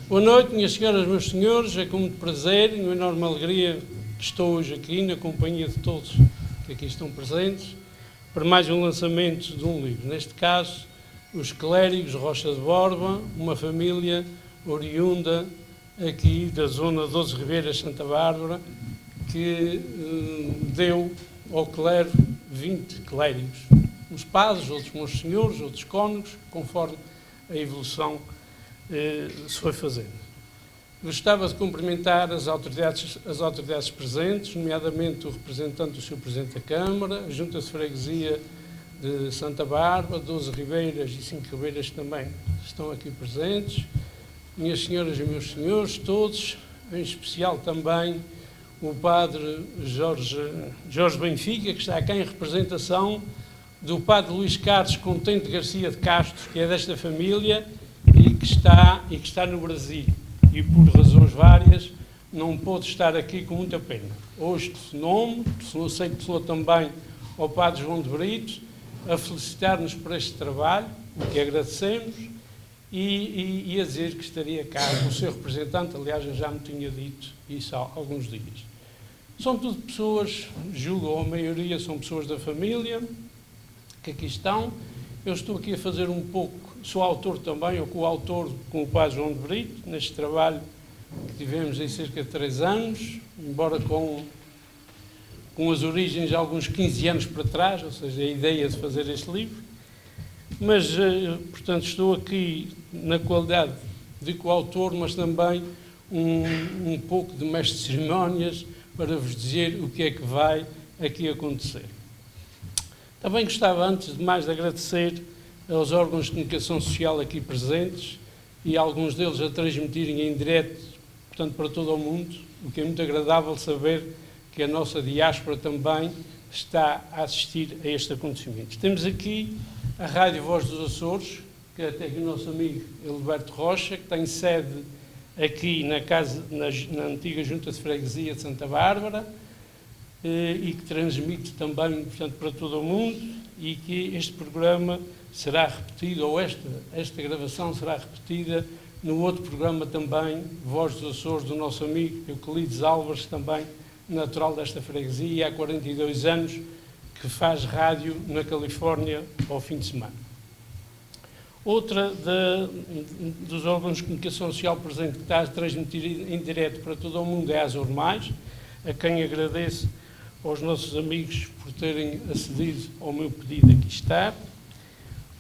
Boa noite, minhas senhoras, meus senhores. É com muito prazer e uma enorme alegria que estou hoje aqui na companhia de todos que aqui estão presentes para mais um lançamento de um livro. Neste caso, Os Clérigos Rocha de Borba, uma família oriunda aqui da zona de 12 Ribeiras, Santa Bárbara, que deu ao clero 20 clérigos. Uns padres, outros monsenhores, outros cônegos, conforme a evolução se foi fazendo. Gostava de cumprimentar as autoridades presentes, nomeadamente o representante do Sr. Presidente da Câmara, a Junta de Freguesia de Santa Bárbara, 12 Ribeiras e 5 Ribeiras também estão aqui presentes, minhas senhoras e meus senhores, todos, em especial também o Padre Jorge Benfica, que está aqui em representação do Padre Luís Carlos Contente Garcia de Castro, que é desta família e que está no Brasil e por razões várias não pôde estar aqui, com muita pena. Hoje telefonou-me, telefonou também ao Padre João de Brito a felicitar-nos por este trabalho, o que agradecemos, e a dizer que estaria cá o seu representante. Aliás, eu já me tinha dito isso há alguns dias. São tudo pessoas, julgo a maioria são pessoas da família que aqui estão. Eu estou aqui a fazer um pouco, sou autor também, ou coautor com o Padre João de Brito, neste trabalho que tivemos em cerca de 3 anos, embora com as origens de alguns 15 anos para trás, ou seja, a ideia de fazer este livro. Mas, portanto, estou aqui na qualidade de coautor, mas também um pouco de mestre de cerimónias para vos dizer o que é que vai aqui acontecer. Também gostava, antes de mais, de agradecer aos órgãos de comunicação social aqui presentes e alguns deles a transmitirem em direto, portanto, para todo o mundo, o que é muito agradável saber que a nossa diáspora também está a assistir a este acontecimento. Temos aqui a Rádio Voz dos Açores, que é até aqui o nosso amigo Eliberto Rocha, que tem sede aqui na antiga Junta de Freguesia de Santa Bárbara, e que transmite também, portanto, para todo o mundo, e que este programa será repetido, ou esta gravação será repetida no outro programa também, Voz dos Açores, do nosso amigo Euclides Álvares, também natural desta freguesia, e há 42 anos que faz rádio na Califórnia ao fim de semana. Outra dos órgãos de comunicação social presente que está a transmitir em direto para todo o mundo é a Azor Mais, a quem agradeço aos nossos amigos por terem acedido ao meu pedido aqui estar.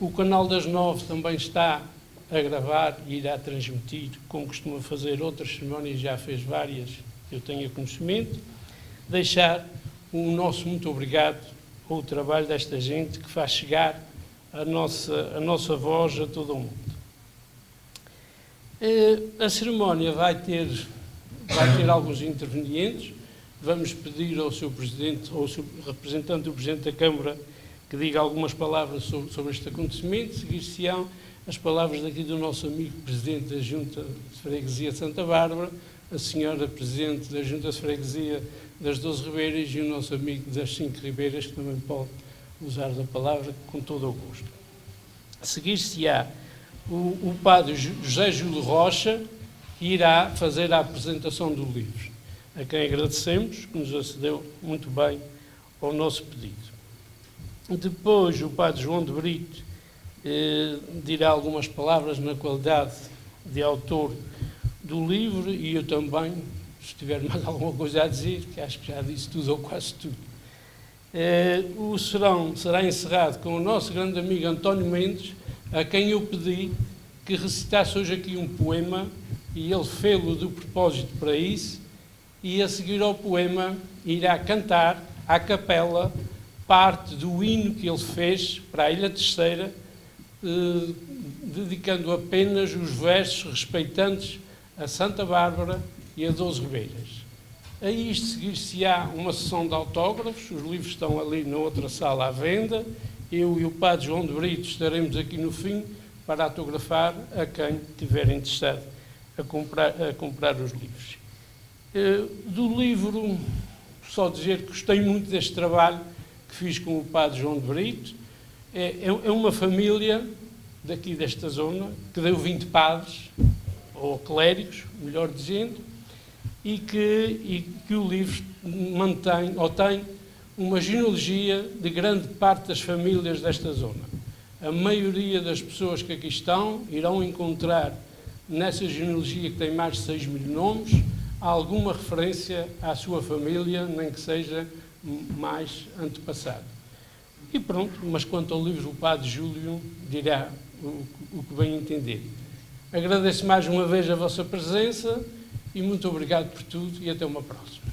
O canal das 9 também está a gravar e irá transmitir, como costuma fazer outras cerimónias, já fez várias, que eu tenho conhecimento. Deixar o nosso muito obrigado ao trabalho desta gente que faz chegar a nossa voz a todo o mundo. A cerimónia vai ter alguns intervenientes. Vamos pedir ao Sr. Presidente, ou ao Sr. Representante do Presidente da Câmara, que diga algumas palavras sobre este acontecimento. Seguir-se-ão as palavras daqui do nosso amigo Presidente da Junta de Freguesia de Santa Bárbara, a Senhora Presidente da Junta de Freguesia das 12 Ribeiras e o nosso amigo das 5 Ribeiras, que também pode usar da palavra com todo o gosto. Seguir-se-á o Padre José Júlio Rocha, que irá fazer a apresentação do livro, a quem agradecemos, que nos acedeu muito bem ao nosso pedido. Depois o Padre João de Brito dirá algumas palavras na qualidade de autor do livro, e eu também, se tiver mais alguma coisa a dizer, que acho que já disse tudo ou quase tudo. O serão será encerrado com o nosso grande amigo António Mendes, a quem eu pedi que recitasse hoje aqui um poema, e ele fê-lo de propósito para isso, e a seguir ao poema irá cantar à capela parte do hino que ele fez para a Ilha Terceira, dedicando apenas os versos respeitantes a Santa Bárbara e a 12 Ribeiras. A isto seguir-se-á uma sessão de autógrafos, os livros estão ali na outra sala à venda, eu e o Padre João de Brito estaremos aqui no fim para autografar a quem tiver interessado a comprar os livros. Do livro, só dizer que gostei muito deste trabalho que fiz com o Padre João de Brito. É uma família daqui desta zona que deu 20 padres, ou clérigos, melhor dizendo, e que o livro mantém, ou tem, uma genealogia de grande parte das famílias desta zona. A maioria das pessoas que aqui estão irão encontrar nessa genealogia, que tem mais de 6 mil nomes, alguma referência à sua família, nem que seja mais antepassado. E pronto, mas quanto ao livro, o Padre Júlio dirá o que bem entender. Agradeço mais uma vez a vossa presença e muito obrigado por tudo e até uma próxima.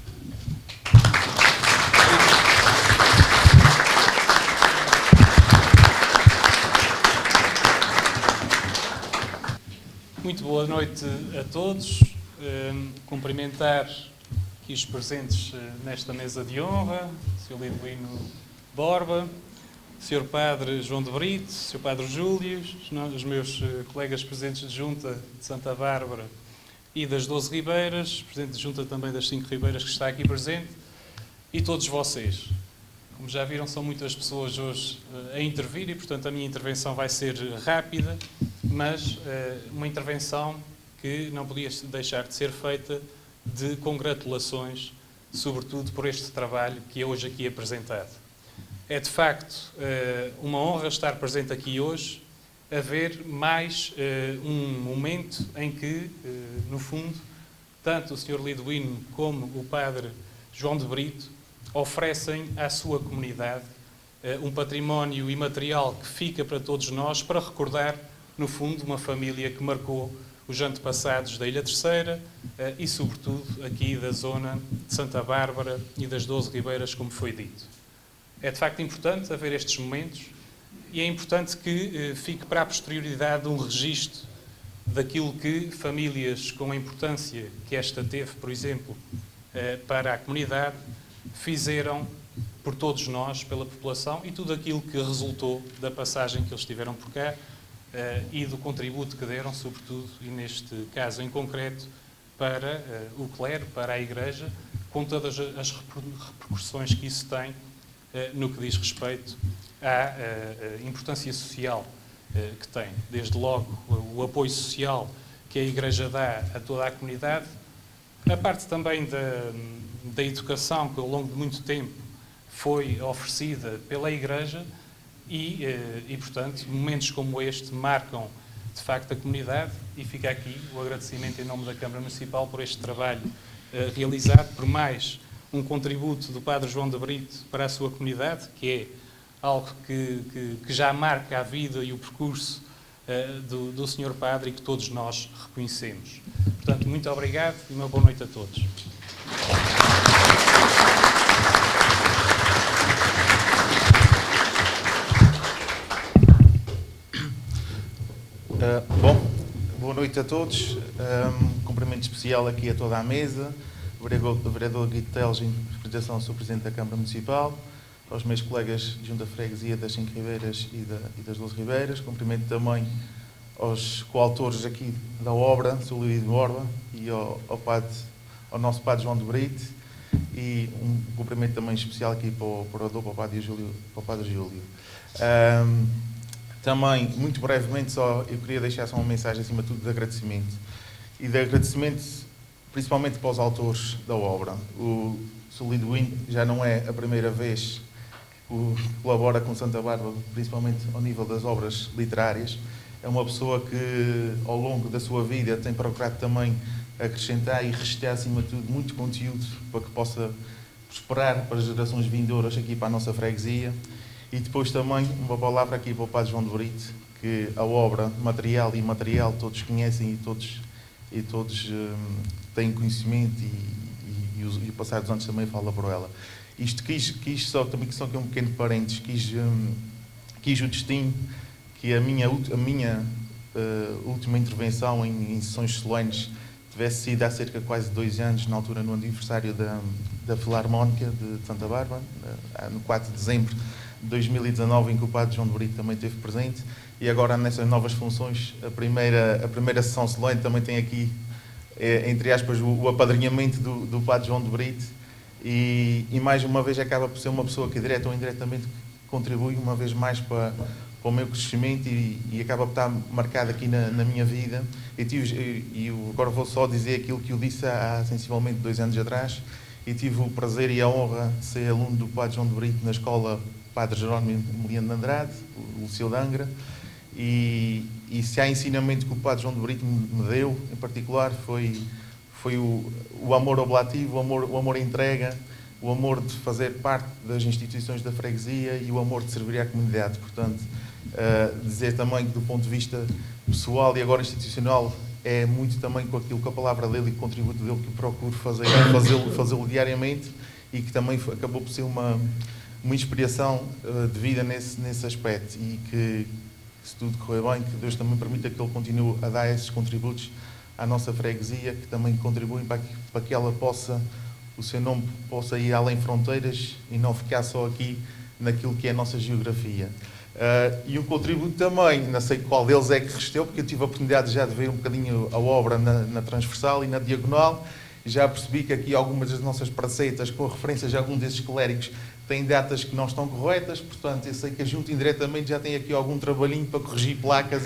Muito boa noite a todos. Cumprimentar aqui os presentes nesta mesa de honra, o Sr. Liduíno Borba, o Sr. Padre João de Brito, o Sr. Padre Júlio, os meus colegas presidentes de Junta de Santa Bárbara e das 12 Ribeiras, presidente de Junta também das 5 Ribeiras que está aqui presente, e todos vocês. Como já viram, são muitas pessoas hoje a intervir e, portanto, a minha intervenção vai ser rápida, mas uma intervenção que não podia deixar de ser feita de congratulações, sobretudo por este trabalho que é hoje aqui apresentado. É, de facto, uma honra estar presente aqui hoje, a ver mais um momento em que, no fundo, tanto o Sr. Liduíno como o Padre João de Brito oferecem à sua comunidade um património imaterial que fica para todos nós para recordar, no fundo, uma família que marcou os antepassados da Ilha Terceira e, sobretudo, aqui da zona de Santa Bárbara e das 12 Ribeiras, como foi dito. É, de facto, importante haver estes momentos e é importante que fique para a posterioridade um registro daquilo que famílias com a importância que esta teve, por exemplo, para a comunidade, fizeram por todos nós, pela população, e tudo aquilo que resultou da passagem que eles tiveram por cá e do contributo que deram, sobretudo, e neste caso em concreto, para o clero, para a Igreja, com todas as repercussões que isso tem no que diz respeito à importância social que tem. Desde logo, o apoio social que a Igreja dá a toda a comunidade, a parte também da educação, que ao longo de muito tempo foi oferecida pela Igreja e, portanto, momentos como este marcam, de facto, a comunidade e fica aqui o agradecimento em nome da Câmara Municipal por este trabalho realizado, por mais um contributo do Padre João de Brito para a sua comunidade, que é algo que já marca a vida e o percurso do Sr. Padre e que todos nós reconhecemos. Portanto, muito obrigado e uma boa noite a todos. Boa noite a todos. Cumprimento especial aqui a toda a mesa, o vereador Guido Teles, em representação do Sr. Presidente da Câmara Municipal, aos meus colegas de Junta de Freguesia das 5 Ribeiras e das 12 Ribeiras. Cumprimento também aos coautores aqui da obra, o Sr. Liduíno Borba, e ao nosso Padre João de Brito, e um cumprimento também especial aqui para o orador, para o Padre Júlio. Também, muito brevemente, eu queria deixar só uma mensagem, acima de tudo, de agradecimento. E de agradecimento, principalmente para os autores da obra. O Sr. Liduíno já não é a primeira vez que colabora com Santa Bárbara, principalmente ao nível das obras literárias. É uma pessoa que, ao longo da sua vida, tem procurado também acrescentar e registrar, acima de tudo, muito conteúdo para que possa prosperar para as gerações vindouras aqui para a nossa freguesia. E depois também uma palavra aqui para o Padre João de Brito, que a obra material e imaterial todos conhecem e todos têm conhecimento e o passar dos anos também fala por ela. Isto quis só também, que só que é um pequeno parênteses, quis o destino que a minha última intervenção em sessões solenes tivesse sido há cerca de quase 2 anos, na altura no aniversário da Filarmónica de Santa Bárbara, no 4 de dezembro de 2019, em que o Padre João de Brito também esteve presente, e agora nessas novas funções, a primeira sessão solene também tem aqui, entre aspas, o apadrinhamento do Padre João de Brito, e mais uma vez acaba por ser uma pessoa que direta ou indiretamente contribui uma vez mais para para o meu crescimento e acaba por estar marcado aqui na minha vida. Eu agora vou só dizer aquilo que eu disse há sensivelmente 2 anos atrás. Eu tive o prazer e a honra de ser aluno do Padre João de Brito na escola Padre Jerónimo Emiliano de Andrade, o Liceu de Angra, e se há ensinamento que o Padre João de Brito me deu, em particular, foi o amor oblativo, o amor à entrega, o amor de fazer parte das instituições da freguesia e o amor de servir à comunidade. Portanto, dizer também que do ponto de vista pessoal e agora institucional é muito também com aquilo que a palavra dele e o contributo dele que eu procuro fazê-lo diariamente, e que também acabou por ser uma inspiração de vida nesse aspecto, e que se tudo correr bem, que Deus também permita que ele continue a dar esses contributos à nossa freguesia, que também contribuem para que ela o seu nome possa ir além fronteiras e não ficar só aqui naquilo que é a nossa geografia. E um contributo também, não sei qual deles é que resistiu, porque eu tive a oportunidade já de ver um bocadinho a obra na transversal e na diagonal, e já percebi que aqui algumas das nossas praceitas, com referências a algum desses clérigos, têm datas que não estão corretas. Portanto, eu sei que a Junta indiretamente já tem aqui algum trabalhinho para corrigir placas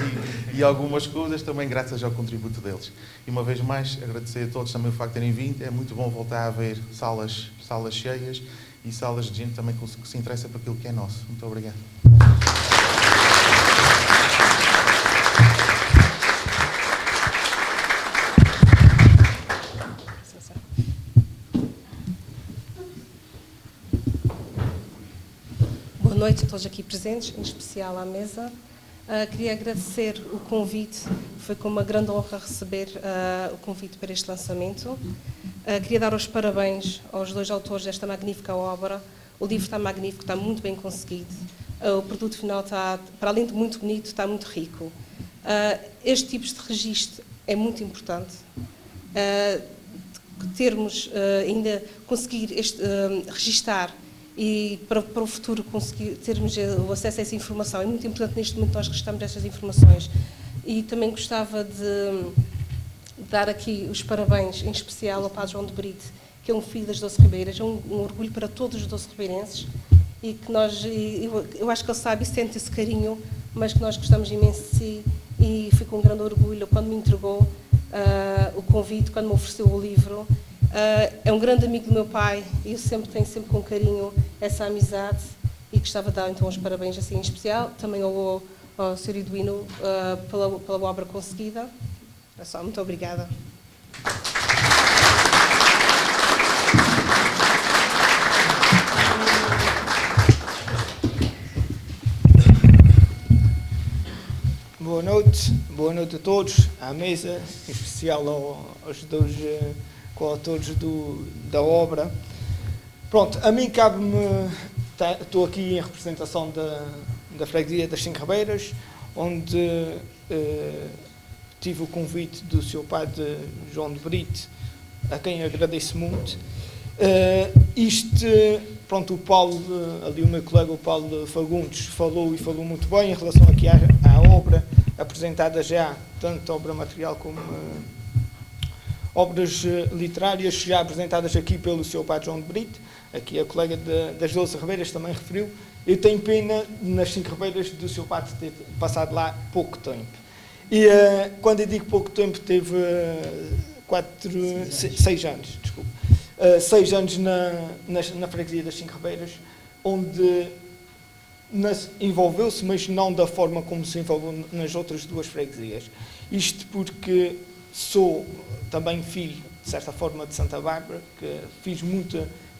e algumas coisas, também graças ao contributo deles. E uma vez mais, agradecer a todos também o facto de terem vindo. É muito bom voltar a ver salas cheias e salas de gente também que se interessa por aquilo que é nosso. Muito obrigado. Boa noite a todos aqui presentes, em especial à mesa. Queria agradecer o convite, foi com uma grande honra receber o convite para este lançamento. Queria dar os parabéns aos 2 autores desta magnífica obra. O livro está magnífico, está muito bem conseguido. O produto final está, para além de muito bonito, está muito rico. Este tipo de registro é muito importante. Termos ainda conseguir registar e para o futuro conseguir termos o acesso a essa informação. É muito importante neste momento nós registrarmos essas informações. E também gostava de dar aqui os parabéns, em especial ao Padre João de Brito, que é um filho das 12 Ribeiras, é um orgulho para todos os 12 ribeirenses, e que eu acho que ele sabe e sente esse carinho, mas que nós gostamos imenso de si, e fui com um grande orgulho quando me entregou o convite, quando me ofereceu o livro. É um grande amigo do meu pai e eu tenho sempre com carinho essa amizade, e gostava de dar então os parabéns assim em especial, também ao Sr. Eduino pela obra conseguida. É só, muito obrigada. Boa noite a todos, à mesa, em especial aos 2 coautores da obra. Pronto, a mim cabe-me, estou aqui em representação da freguesia das 5 Ribeiras, onde tive o convite do seu Padre João de Brito, a quem agradeço muito. Pronto, o Paulo, ali o meu colega, o Paulo Fagundes, falou muito bem em relação aqui à obra apresentada já, tanto obra material como obras literárias já apresentadas aqui pelo seu Padre João de Brito. Aqui a colega das 12 Ribeiras também referiu. Eu tenho pena nas 5 Ribeiras do seu Padre ter passado lá pouco tempo. E quando eu digo pouco tempo, teve 6 anos, desculpe. 6 anos na freguesia das 5 Ribeiras, onde envolveu-se, mas não da forma como se envolveu nas outras 2 freguesias. Isto porque sou também filho, de certa forma, de Santa Bárbara, que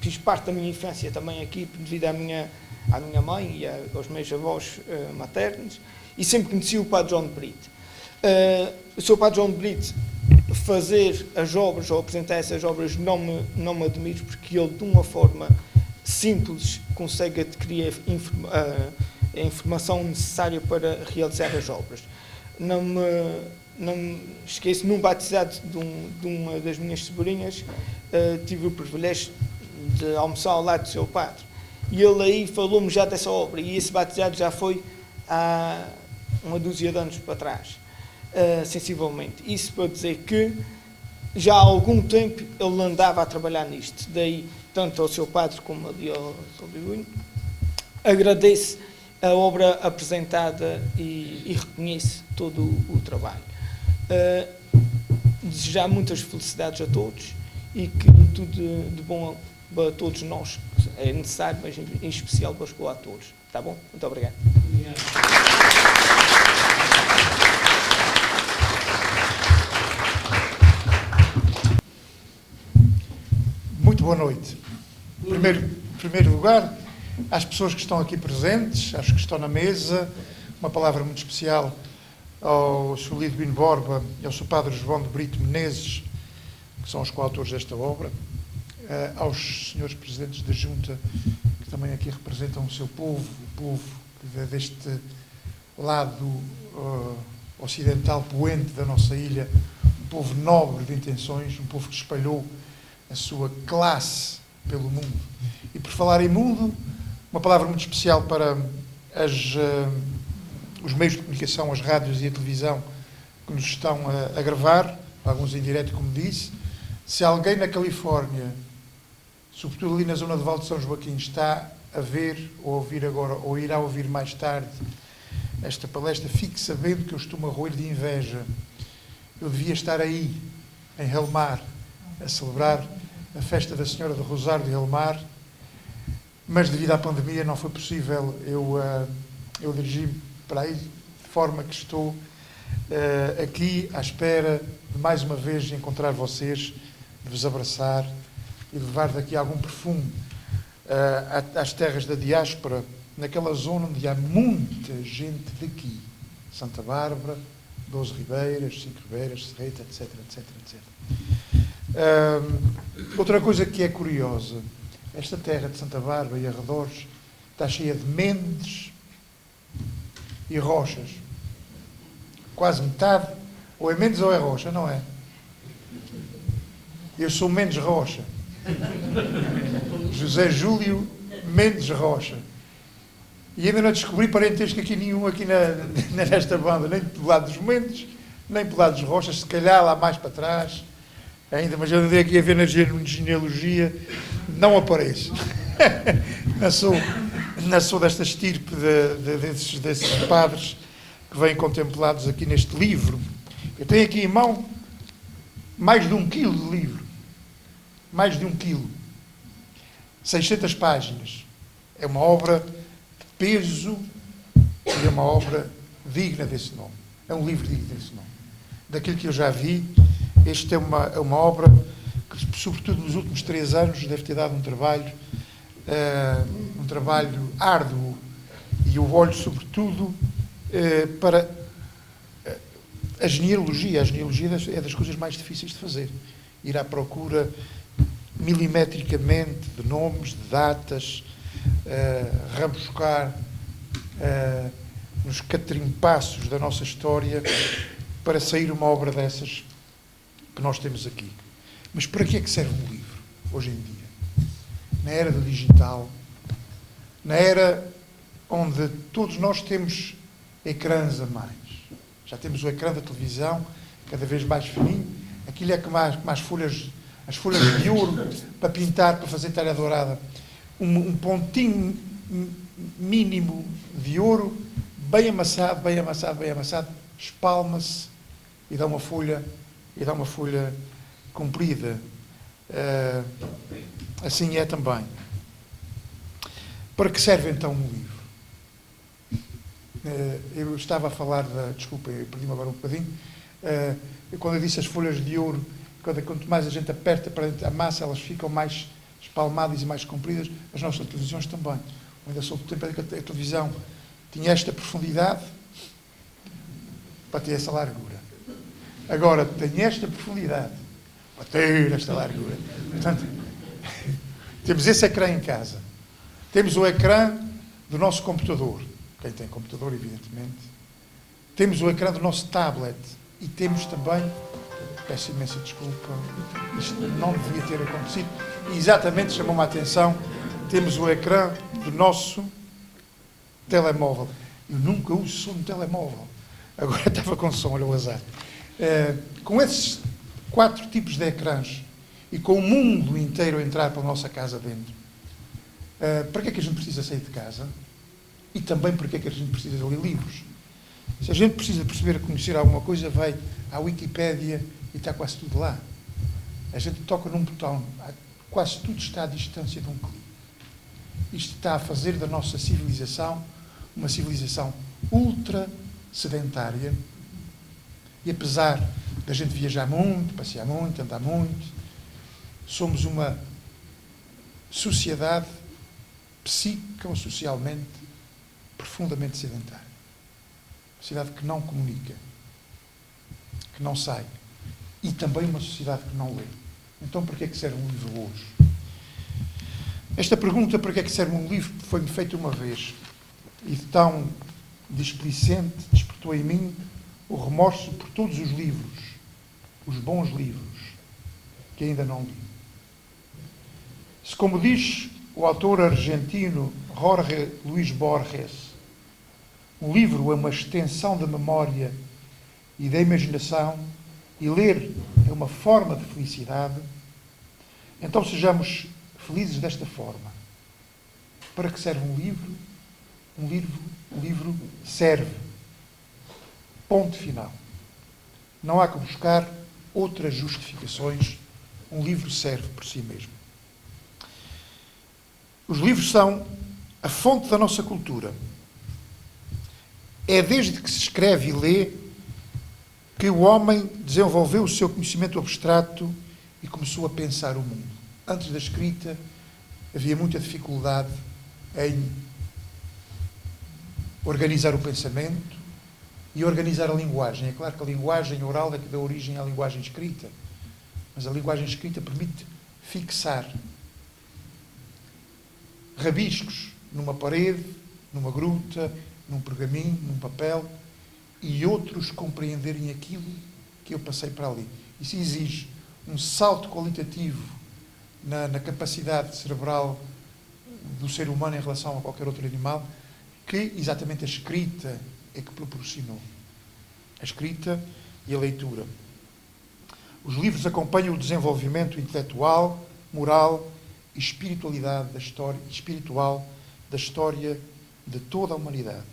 fiz parte da minha infância também aqui, devido à minha mãe e aos meus avós maternos, e sempre conheci o Padre João de Brito. O seu Padre João de Brito fazer as obras ou apresentar essas obras não me admiro, porque ele, de uma forma simples, consegue adquirir a informação necessária para realizar as obras. Não me esqueço, num batizado de uma das minhas sobrinhas, tive o privilégio de almoçar ao lado do seu padre. E ele aí falou-me já dessa obra, e esse batizado já foi há uma dúzia de anos para trás, sensivelmente. Isso para dizer que já há algum tempo ele andava a trabalhar nisto. Daí, tanto ao seu padre como ali ao Sr. Bibuinho, agradeço a obra apresentada e reconhece todo o trabalho. Desejar muitas felicidades a todos e que tudo de bom para todos nós é necessário, mas em especial para os coautores. Tá bom? Muito obrigado. Muito boa noite. Em primeiro lugar, às pessoas que estão aqui presentes, às que estão na mesa, uma palavra muito especial ao Sr. Lidwino Borba e ao Sr. Padre João de Brito Menezes, que são os coautores desta obra, aos senhores presidentes da Junta, que também aqui representam o seu povo, o povo deste lado ocidental poente da nossa ilha, um povo nobre de intenções, um povo que espalhou a sua classe pelo mundo. E por falar em mundo, uma palavra muito especial para os meios de comunicação, as rádios e a televisão que nos estão a gravar, alguns em direto, como disse. Se alguém na Califórnia, sobretudo ali na zona de Val de São Joaquim, está a ver ou a ouvir agora, ou irá ouvir mais tarde esta palestra, fique sabendo que eu estou-me a roer de inveja. Eu devia estar aí, em Helmar, a celebrar a festa da Senhora do Rosário de Helmar, mas devido à pandemia não foi possível. Eu dirigi-me para aí, de forma que estou aqui à espera de mais uma vez encontrar vocês, de vos abraçar e de levar daqui algum perfume às terras da diáspora, naquela zona onde há muita gente daqui. Santa Bárbara, 12 Ribeiras, 5 Ribeiras, Serreta, etc, etc, etc. Outra coisa que é curiosa, esta terra de Santa Bárbara e arredores está cheia de mendes e rochas. Quase metade, ou é mendes ou é rocha, não é? Eu sou Mendes Rocha. José Júlio Mendes Rocha. E ainda não descobri parentesco aqui nenhum aqui nesta banda, nem pelo lado dos Mendes, nem pelo lado dos Rochas, se calhar lá mais para trás, ainda, mas eu andei aqui a ver na genealogia, não apareço. Não sou desta estirpe desses padres que vêm contemplados aqui neste livro. Eu tenho aqui em mão mais de 1 quilo de livro. Mais de 1 quilo. 600 páginas. É uma obra de peso e é uma obra digna desse nome. É um livro digno desse nome. Daquilo que eu já vi, este é uma obra que, sobretudo nos últimos 3 anos, deve ter dado um trabalho árduo. E eu olho, sobretudo, para a genealogia. A genealogia é das coisas mais difíceis de fazer. Ir à procura milimetricamente de nomes, de datas, rabuscar nos catrimpaços da nossa história para sair uma obra dessas que nós temos aqui. Mas para que é que serve um livro, hoje em dia? Na era do digital, na era onde todos nós temos ecrãs a mais. Já temos o ecrã da televisão, cada vez mais fininho. Aquilo é que mais as folhas de ouro para pintar, para fazer talha dourada. Um pontinho mínimo de ouro, bem amassado, espalma-se e dá uma folha comprida. Assim é também. Para que serve então um livro? Eu estava a falar desculpa, eu perdi-me agora um bocadinho. Quando eu disse as folhas de ouro, quanto mais a gente aperta para dentro a massa, elas ficam mais espalmadas e mais compridas. As nossas televisões também. Ainda sou do tempo em que a televisão tinha esta profundidade para ter essa largura. Agora tem esta profundidade para ter esta largura. Portanto, temos esse ecrã em casa. Temos o ecrã do nosso computador. Quem tem computador, evidentemente. Temos o ecrã do nosso tablet. E temos também, peço imensa desculpa, isto não devia ter acontecido, e exatamente chamou-me a atenção, temos o ecrã do nosso telemóvel. Eu nunca uso som no telemóvel. Agora estava com som, olha o azar. Com esses 4 tipos de ecrãs e com o mundo inteiro a entrar pela nossa casa dentro, para que é que a gente precisa sair de casa? e também porque é que a gente precisa de ler livros. Se a gente precisa perceber, conhecer alguma coisa, vai à Wikipédia e está quase tudo lá. A gente toca num botão, quase tudo está à distância de um clique. Isto está a fazer da nossa civilização uma civilização ultra sedentária, e apesar da gente viajar muito, passear muito, andar muito, somos uma sociedade psíquica ou socialmente profundamente sedentária. Uma sociedade que não comunica, que não sai, e também uma sociedade que não lê. Então, para que é que serve um livro hoje? Esta pergunta, para que é que serve um livro, foi-me feita uma vez, e tão displicente despertou em mim o remorso por todos os livros, os bons livros, que ainda não li. Se, como diz o autor argentino Jorge Luis Borges, um livro é uma extensão da memória e da imaginação, e ler é uma forma de felicidade, então sejamos felizes desta forma. Para que serve um livro? Um livro serve. Ponto final. Não há que buscar outras justificações. Um livro serve por si mesmo. Os livros são a fonte da nossa cultura. É desde que se escreve e lê que o homem desenvolveu o seu conhecimento abstrato e começou a pensar o mundo. Antes da escrita, havia muita dificuldade em organizar o pensamento e organizar a linguagem. É claro que a linguagem oral é que dá origem à linguagem escrita, mas a linguagem escrita permite fixar rabiscos numa parede, numa gruta, num pergaminho, num papel, e outros compreenderem aquilo que eu passei para ali. Isso exige um salto qualitativo na capacidade cerebral do ser humano em relação a qualquer outro animal, que exatamente a escrita é que proporcionou. A escrita e a leitura. Os livros acompanham o desenvolvimento intelectual, moral e espiritual da história de toda a humanidade.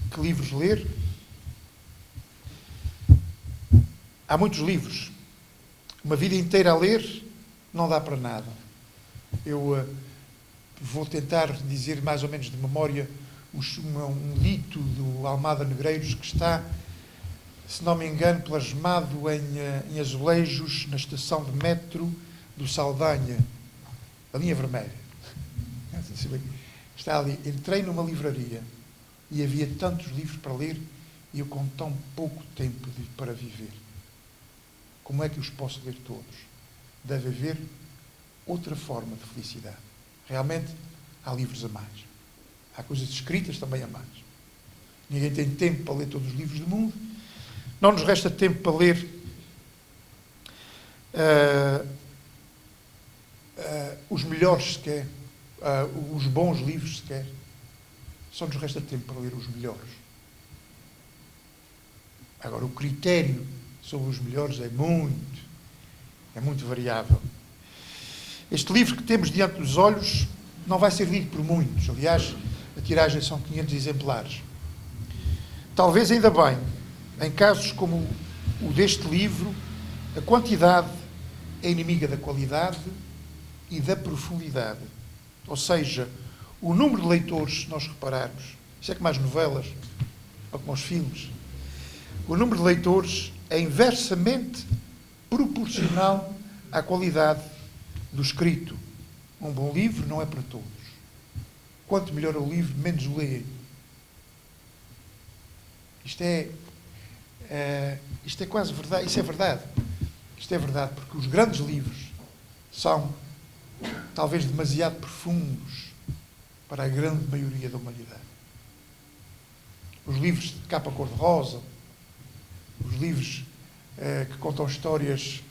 Que livros ler? Há muitos livros. Uma vida inteira a ler não dá para nada. Eu vou tentar dizer mais ou menos de memória um dito do Almada Negreiros que está, se não me engano, plasmado em azulejos na estação de metro do Saldanha, a linha vermelha. Está ali. Entrei numa livraria e havia tantos livros para ler e eu com tão pouco tempo para viver. Como é que os posso ler todos? Deve haver outra forma de felicidade. Realmente, há livros a mais. Há coisas escritas também a mais. Ninguém tem tempo para ler todos os livros do mundo. Não nos resta tempo para ler os melhores sequer, os bons livros sequer. Só nos resta tempo para ler os melhores. Agora, o critério sobre os melhores é muito variável. Este livro que temos diante dos olhos não vai ser lido por muitos. Aliás, a tiragem são 500 exemplares. Talvez ainda bem, em casos como o deste livro, a quantidade é inimiga da qualidade e da profundidade. Ou seja, o número de leitores, se nós repararmos, isso é como as novelas ou como os filmes, o número de leitores é inversamente proporcional à qualidade do escrito. Um bom livro não é para todos. Quanto melhor o livro, menos o leem. Isto é quase verdade. Isso é verdade. Isto é verdade, porque os grandes livros são talvez demasiado profundos para a grande maioria da humanidade. Os livros de capa cor-de-rosa, os livros que contam histórias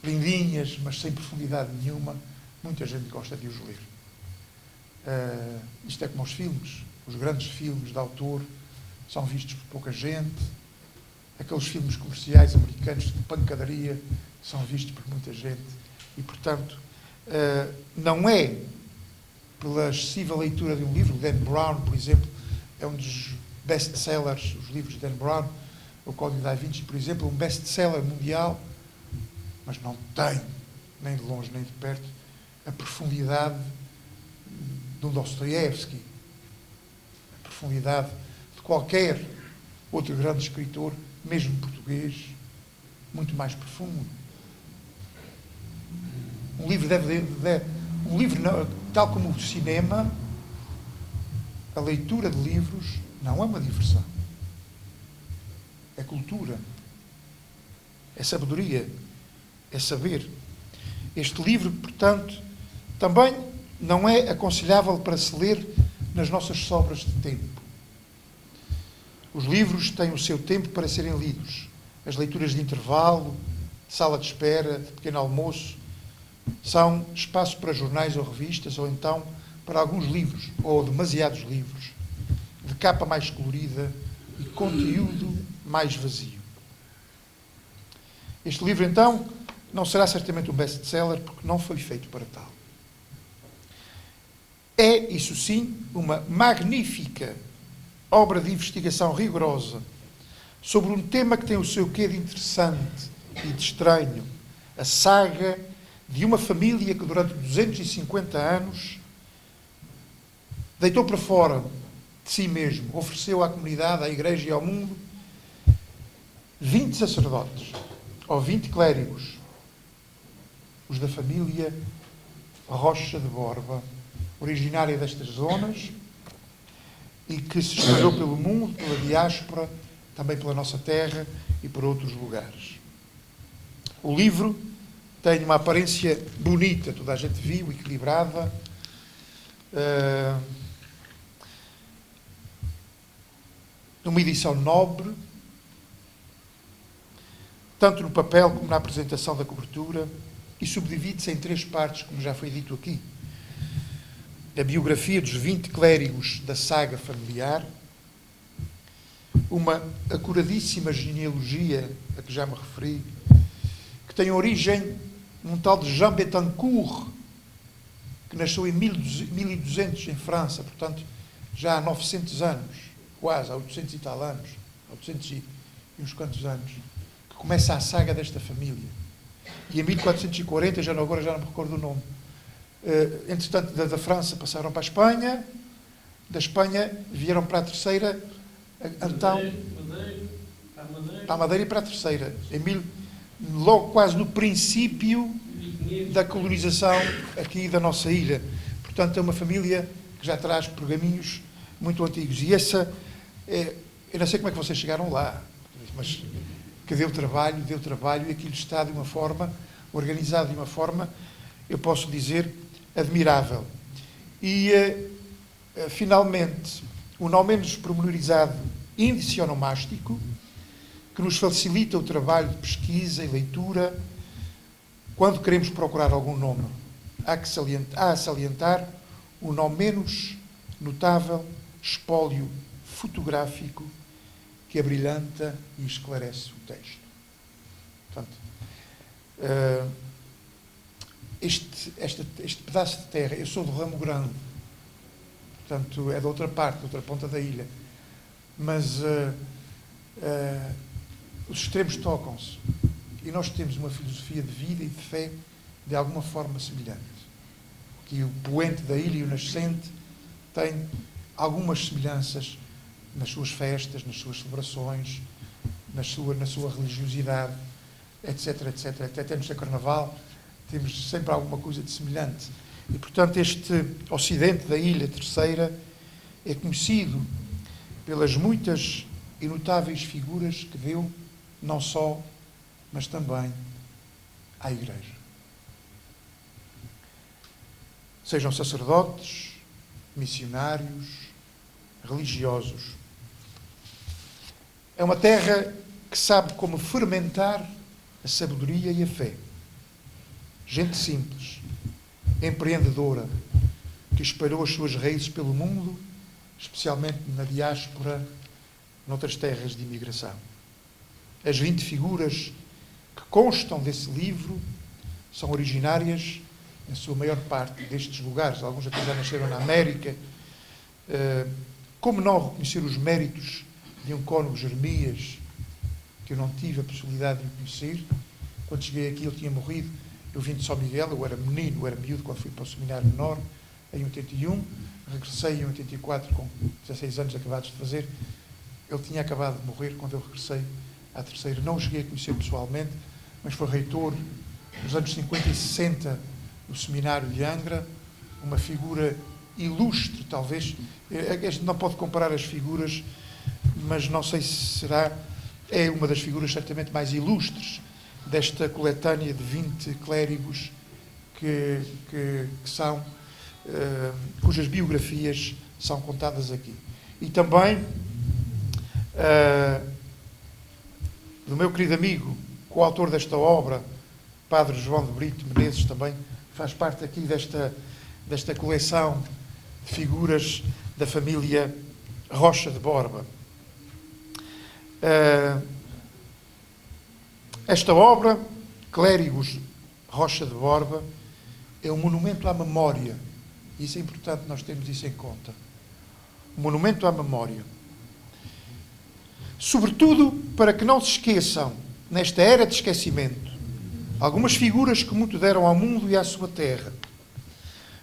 lindinhas, mas sem profundidade nenhuma, muita gente gosta de os ler. Isto é como os filmes. Os grandes filmes de autor são vistos por pouca gente. Aqueles filmes comerciais americanos de pancadaria são vistos por muita gente. E, portanto, não é pela excessiva leitura de um livro. Dan Brown, por exemplo, é um dos best-sellers, os livros de Dan Brown, o Código da Vinci, por exemplo, é um best-seller mundial, mas não tem, nem de longe nem de perto, a profundidade de um Dostoiévski, a profundidade de qualquer outro grande escritor, mesmo português, muito mais profundo. Um livro tal como o cinema, a leitura de livros não é uma diversão. É cultura, é sabedoria, é saber. Este livro, portanto, também não é aconselhável para se ler nas nossas sobras de tempo. Os livros têm o seu tempo para serem lidos. As leituras de intervalo, de sala de espera, de pequeno almoço, são espaço para jornais ou revistas, ou então para alguns livros, ou demasiados livros, de capa mais colorida e conteúdo mais vazio. Este livro, então, não será certamente um best-seller, porque não foi feito para tal. É, isso sim, uma magnífica obra de investigação rigorosa sobre um tema que tem o seu quê de interessante e de estranho, a saga de uma família que durante 250 anos deitou para fora de si mesmo, ofereceu à comunidade, à Igreja e ao mundo 20 sacerdotes, ou 20 clérigos, os da família Rocha de Borba, originária destas zonas, e que se espalhou pelo mundo, pela diáspora, também pela nossa terra e por outros lugares. O livro tem uma aparência bonita, toda a gente viu, equilibrada, numa edição nobre, tanto no papel como na apresentação da cobertura, e subdivide-se em 3 partes, como já foi dito aqui. A biografia dos 20 clérigos da saga familiar, uma acuradíssima genealogia, a que já me referi, que tem origem num tal de Jean Betancourt, que nasceu em 1200 em França, portanto, já há 900 anos, quase, há 800 e tal anos, 800 e uns quantos anos, que começa a saga desta família. E em 1440, agora já não me recordo o nome, entretanto, da França passaram para a Espanha, da Espanha vieram para a Terceira, então, para a Madeira e para a Terceira, logo quase no princípio da colonização aqui da nossa ilha. Portanto, é uma família que já traz pergaminhos muito antigos. E essa, eu não sei como é que vocês chegaram lá, mas que deu trabalho, e aquilo está de uma forma, organizado de uma forma, eu posso dizer, admirável. E, finalmente, o não menos pormenorizado índice onomástico, que nos facilita o trabalho de pesquisa e leitura quando queremos procurar algum nome. Há a salientar o não menos notável espólio fotográfico que abrilhanta e esclarece o texto. Portanto, este pedaço de terra, eu sou do Ramo Grande, portanto, é da outra parte, da outra ponta da ilha, mas os extremos tocam-se e nós temos uma filosofia de vida e de fé de alguma forma semelhante. Que o poente da ilha e o nascente têm algumas semelhanças nas suas festas, nas suas celebrações, na sua religiosidade, etc, etc. Até no seu carnaval temos sempre alguma coisa de semelhante. E, portanto, este ocidente da ilha Terceira é conhecido pelas muitas e notáveis figuras que deu, não só, mas também à Igreja. Sejam sacerdotes, missionários, religiosos. É uma terra que sabe como fermentar a sabedoria e a fé. Gente simples, empreendedora, que espalhou as suas raízes pelo mundo, especialmente na diáspora, noutras terras de imigração. As 20 figuras que constam desse livro são originárias a sua maior parte destes lugares, alguns até já nasceram na América, como não reconhecer os méritos de um cônego Jeremias, que eu não tive a possibilidade de o conhecer. Quando cheguei aqui ele tinha morrido, eu vim de São Miguel, eu era menino, eu era miúdo quando fui para o seminário menor, em 81, regressei em 84 com 16 anos acabados de fazer. Ele tinha acabado de morrer quando eu regressei à terceira. Não o cheguei a conhecer pessoalmente, mas foi reitor nos anos 50 e 60 do seminário de Angra, uma figura ilustre, talvez. A gente não pode comparar as figuras, mas não sei se será, é uma das figuras certamente mais ilustres desta coletânea de 20 clérigos que são, cujas biografias são contadas aqui. E também do meu querido amigo, coautor desta obra, Padre João de Brito Menezes, também faz parte aqui desta coleção de figuras da família Rocha de Borba. Esta obra, Clérigos Rocha de Borba, é um monumento à memória. E isso é importante nós termos isso em conta. Um monumento à memória. Sobretudo para que não se esqueçam, nesta era de esquecimento, algumas figuras que muito deram ao mundo e à sua terra.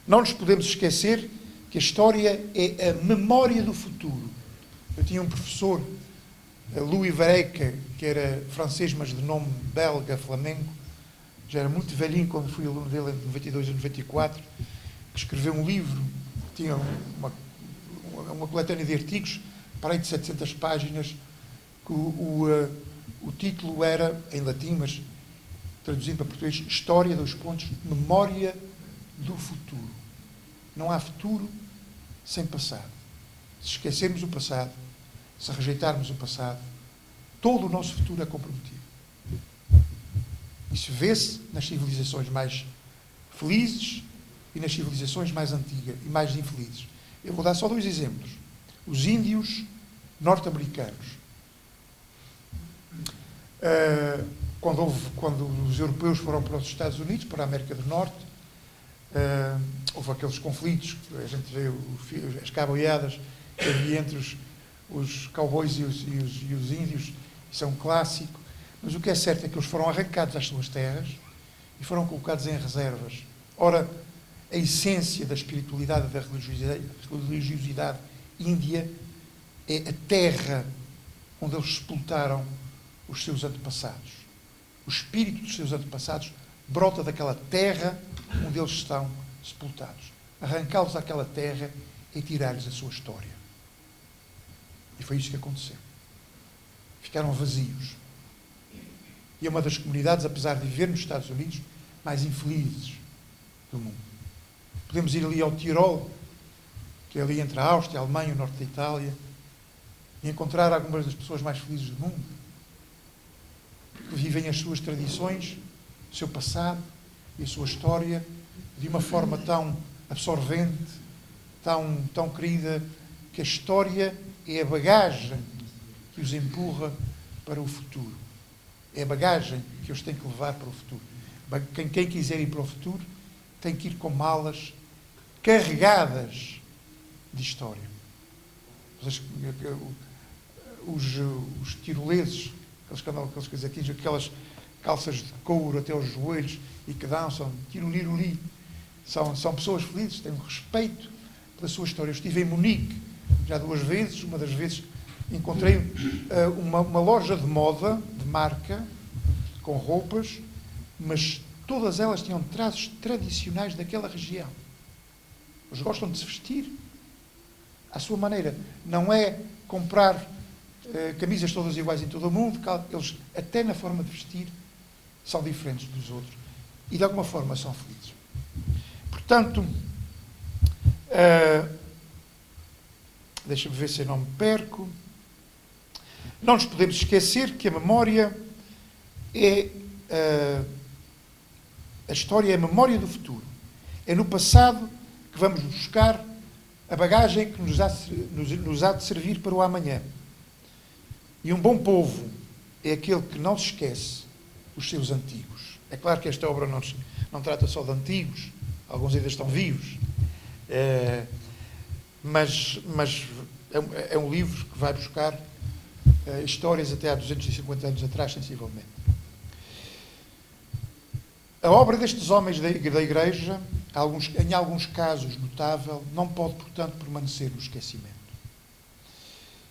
Não nos podemos esquecer que a história é a memória do futuro. Eu tinha um professor, Louis Vareca, que era francês, mas de nome belga, flamengo, já era muito velhinho quando fui aluno dele em 92 e 94, que escreveu um livro, que tinha uma coletânea de artigos, para aí de 700 páginas, que o título era, em latim, mas traduzindo para português, História, Memória do Futuro. Não há futuro sem passado. Se esquecermos o passado, se rejeitarmos o passado, todo o nosso futuro é comprometido. Isso vê-se nas civilizações mais felizes e nas civilizações mais antigas e mais infelizes. Eu vou dar só 2 exemplos. Os índios norte-americanos. Quando os europeus foram para os Estados Unidos, para a América do Norte, houve aqueles conflitos, a gente vê as caboiadas que havia entre os cowboys e os índios, isso é um clássico, mas o que é certo é que eles foram arrancados às suas terras e foram colocados em reservas. Ora, a essência da espiritualidade e da religiosidade índia é a terra onde eles sepultaram os seus antepassados. O espírito dos seus antepassados brota daquela terra onde eles estão sepultados. Arrancá-los daquela terra e tirar-lhes a sua história. E foi isso que aconteceu. Ficaram vazios. E é uma das comunidades, apesar de viver nos Estados Unidos, mais infelizes do mundo. Podemos ir ali ao Tirol, que é ali entre a Áustria, a Alemanha e o norte da Itália, e encontrar algumas das pessoas mais felizes do mundo. Que vivem as suas tradições, o seu passado e a sua história de uma forma tão absorvente, tão querida, que a história é a bagagem que os empurra para o futuro. É a bagagem que eles têm que levar para o futuro. Quem quiser ir para o futuro tem que ir com malas carregadas de história. Os tiroleses, aquelas calças de couro até aos joelhos e que dançam, tiroliroli, são pessoas felizes, têm um respeito pela sua história. Eu estive em Munique já 2 vezes, uma das vezes encontrei uma loja de moda, de marca, com roupas, mas todas elas tinham traços tradicionais daquela região. Eles gostam de se vestir à sua maneira. Não é comprar camisas todas iguais em todo o mundo. Eles, até na forma de vestir, são diferentes dos outros. E, de alguma forma, são felizes. Portanto, deixa-me ver se eu não me perco. Não nos podemos esquecer que a memória é... a história é a memória do futuro. É no passado que vamos buscar a bagagem que nos há de servir para o amanhã. E um bom povo é aquele que não se esquece os seus antigos. É claro que esta obra não trata só de antigos, alguns ainda estão vivos. Mas é um livro que vai buscar histórias até há 250 anos atrás, sensivelmente. A obra destes homens da Igreja, em alguns casos notável, não pode, portanto, permanecer no esquecimento.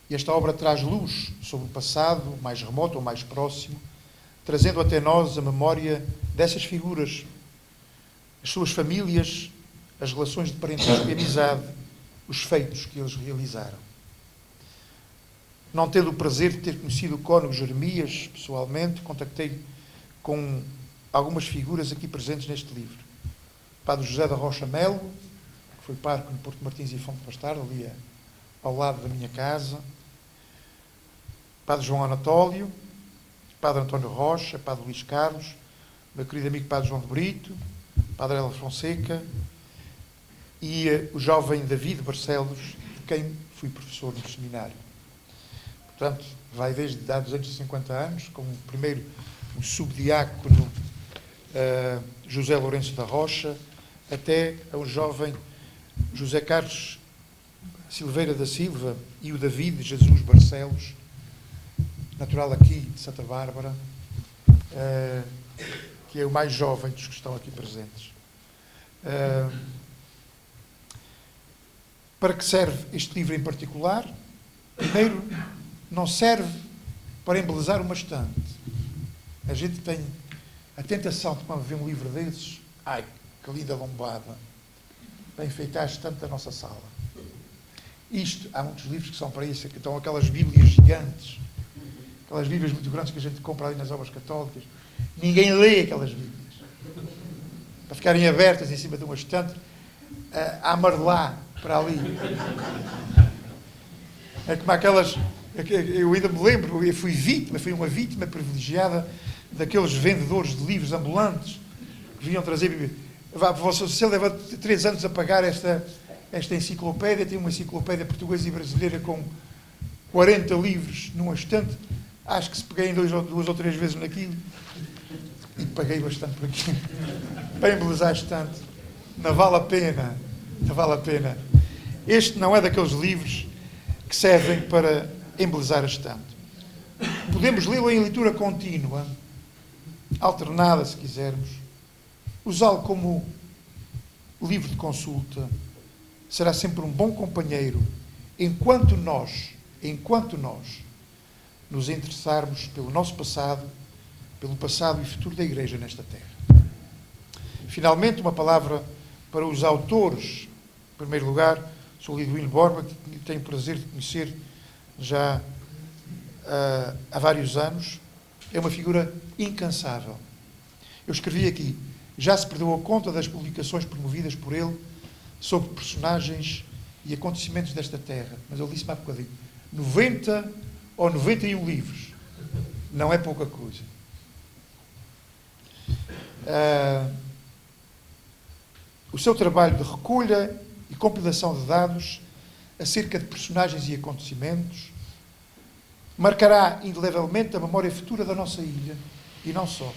E esta obra traz luz sobre o passado, mais remoto ou mais próximo, trazendo até nós a memória dessas figuras, as suas famílias, as relações de parentesco e amizade, os feitos que eles realizaram. Não tendo o prazer de ter conhecido o cônego Jeremias pessoalmente, contactei com algumas figuras aqui presentes neste livro. O Padre José da Rocha Melo, que foi pároco no Porto Martins e Fonte Bastardo, ali ao lado da minha casa. Padre João Anatólio, Padre António Rocha, Padre Luís Carlos, meu querido amigo Padre João de Brito, Padre Ela Fonseca e o jovem David Barcelos, de quem fui professor no seminário. Portanto, vai desde há 250 anos, como primeiro o subdiácono José Lourenço da Rocha, até ao jovem José Carlos Silveira da Silva e o David Jesus Barcelos, natural aqui de Santa Bárbara, que é o mais jovem dos que estão aqui presentes. Para que serve este livro em particular? Primeiro, não serve para embelezar uma estante. A gente tem a tentação de, quando vê um livro desses, ai, que linda lombada, para enfeitar a estante da nossa sala. Há muitos livros que são para isso, que estão aquelas bíblias gigantes, aquelas bíblias muito grandes que a gente compra ali nas obras católicas. Ninguém lê aquelas bíblias. Para ficarem abertas em cima de uma estante, a amarelar para ali. É como aquelas... Eu ainda me lembro, eu fui uma vítima privilegiada daqueles vendedores de livros ambulantes que vinham trazer Bíblia. Você leva 3 anos a pagar esta enciclopédia, tem uma enciclopédia portuguesa e brasileira com 40 livros num estante. Acho que se peguei em 2 ou 3 vezes naquilo e paguei bastante por aquilo. Para embelezar a estante. Não vale a pena. Não vale a pena. Este não é daqueles livros que servem para embelezar a estante. Podemos lê-lo em leitura contínua, alternada, se quisermos. Usá-lo como livro de consulta. Será sempre um bom companheiro enquanto nós nos interessarmos pelo nosso passado, pelo passado e futuro da Igreja nesta terra. Finalmente, uma palavra para os autores. Em primeiro lugar, sou Liduíno Borba, que tenho o prazer de conhecer já há vários anos. É uma figura incansável. Eu escrevi aqui, já se perdeu a conta das publicações promovidas por ele sobre personagens e acontecimentos desta terra. Mas ele disse-me há bocadinho, 90 ou 91 livros. Não é pouca coisa. O seu trabalho de recolha e compilação de dados acerca de personagens e acontecimentos marcará indelevelmente a memória futura da nossa ilha, e não só.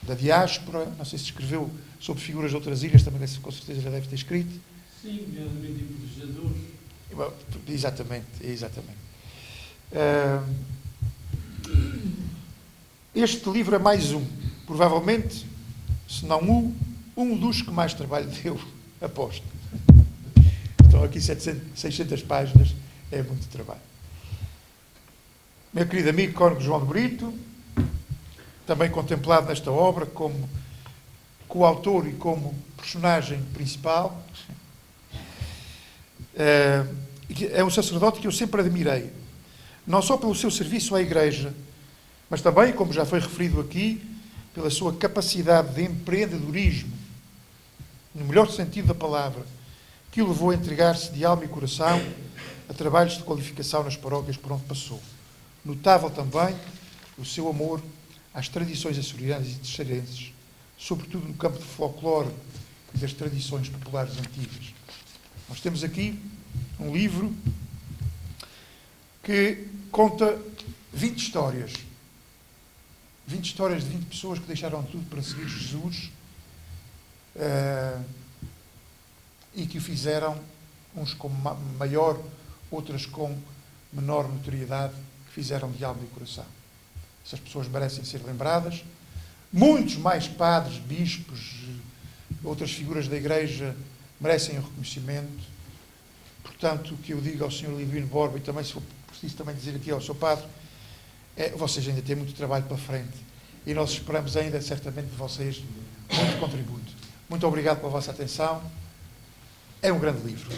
Da diáspora, não sei se escreveu sobre figuras de outras ilhas, também com certeza já deve ter escrito. Sim, nomeadamente empresariadores. Exatamente. Este livro é mais um, provavelmente, se não um dos que mais trabalho deu, aposto. Estão aqui 600 páginas, é muito trabalho. Meu querido amigo cônego João de Brito, também contemplado nesta obra como coautor e como personagem principal, é um sacerdote que eu sempre admirei, não só pelo seu serviço à Igreja, mas também, como já foi referido aqui, pela sua capacidade de empreendedorismo, no melhor sentido da palavra, que o levou a entregar-se de alma e coração a trabalhos de qualificação nas paróquias por onde passou. Notável também o seu amor às tradições açorianas e terceirenses, sobretudo no campo do folclore e das tradições populares antigas. Nós temos aqui um livro que conta 20 histórias. 20 histórias de 20 pessoas que deixaram tudo para seguir Jesus e que o fizeram, uns com maior, outras com menor notoriedade, que fizeram de alma e coração. Essas pessoas merecem ser lembradas. Muitos mais padres, bispos, outras figuras da Igreja merecem o reconhecimento. Portanto, o que eu digo ao Sr. Liduíno Borba, e também, se for preciso também dizer aqui ao Sr. Padre, vocês ainda têm muito trabalho pela frente e nós esperamos ainda, certamente, de vocês muito contributo. Muito obrigado pela vossa atenção. É um grande livro.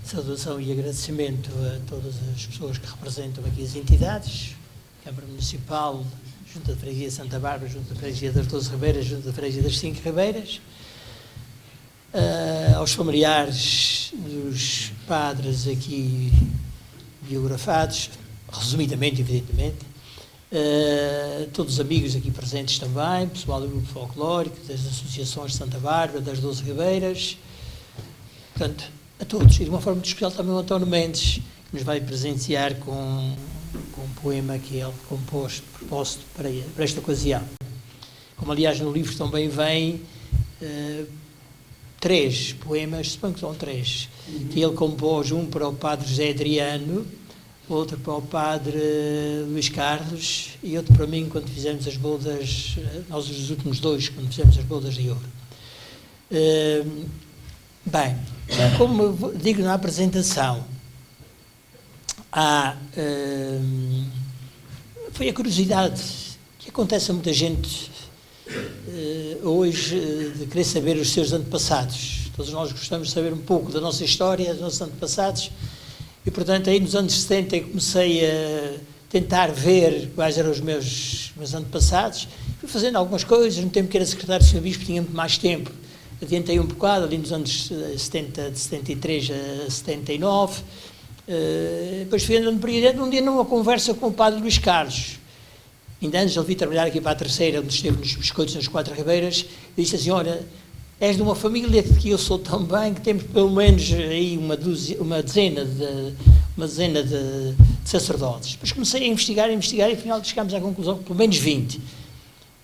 Saudação e agradecimento a todas as pessoas que representam aqui as entidades, Câmara Municipal, Junta de Freguesia de Santa Bárbara, Junta de Freguesia das 12 Ribeiras, Junta de Freguesia das 5 Ribeiras, aos familiares dos padres aqui biografados, resumidamente, evidentemente, todos os amigos aqui presentes também, pessoal do grupo folclórico, das associações de Santa Bárbara, das 12 Ribeiras, portanto, a todos, e de uma forma muito especial também o António Mendes, que nos vai presentear com um poema que ele compôs, proposto para esta ocasião. Como, aliás, no livro também vem 3 poemas, suponho que são 3, que ele compôs, um para o padre José Adriano, outro para o padre Luís Carlos e outro para mim, quando fizemos as bodas, nós os últimos 2, quando fizemos as bodas de ouro. Bem, como eu digo na apresentação, foi a curiosidade que acontece a muita gente hoje de querer saber os seus antepassados. Todos nós gostamos de saber um pouco da nossa história, dos nossos antepassados, e portanto aí nos anos 70 eu comecei a tentar ver quais eram os meus antepassados. Fui fazendo algumas coisas, no tempo que era secretário do Sr. Bispo tinha muito mais tempo. Adiantei um bocado, ali nos anos 70, de 73 a 79. Depois fui andando por aí, um dia numa conversa com o padre Luís Carlos. Ainda antes ele vir trabalhar aqui para a Terceira, onde esteve nos biscoitos nas 4 Ribeiras, e disse assim, olha, és de uma família que eu sou também, que temos pelo menos aí uma dezena de sacerdotes. Depois comecei a investigar, e afinal chegámos à conclusão que pelo menos 20.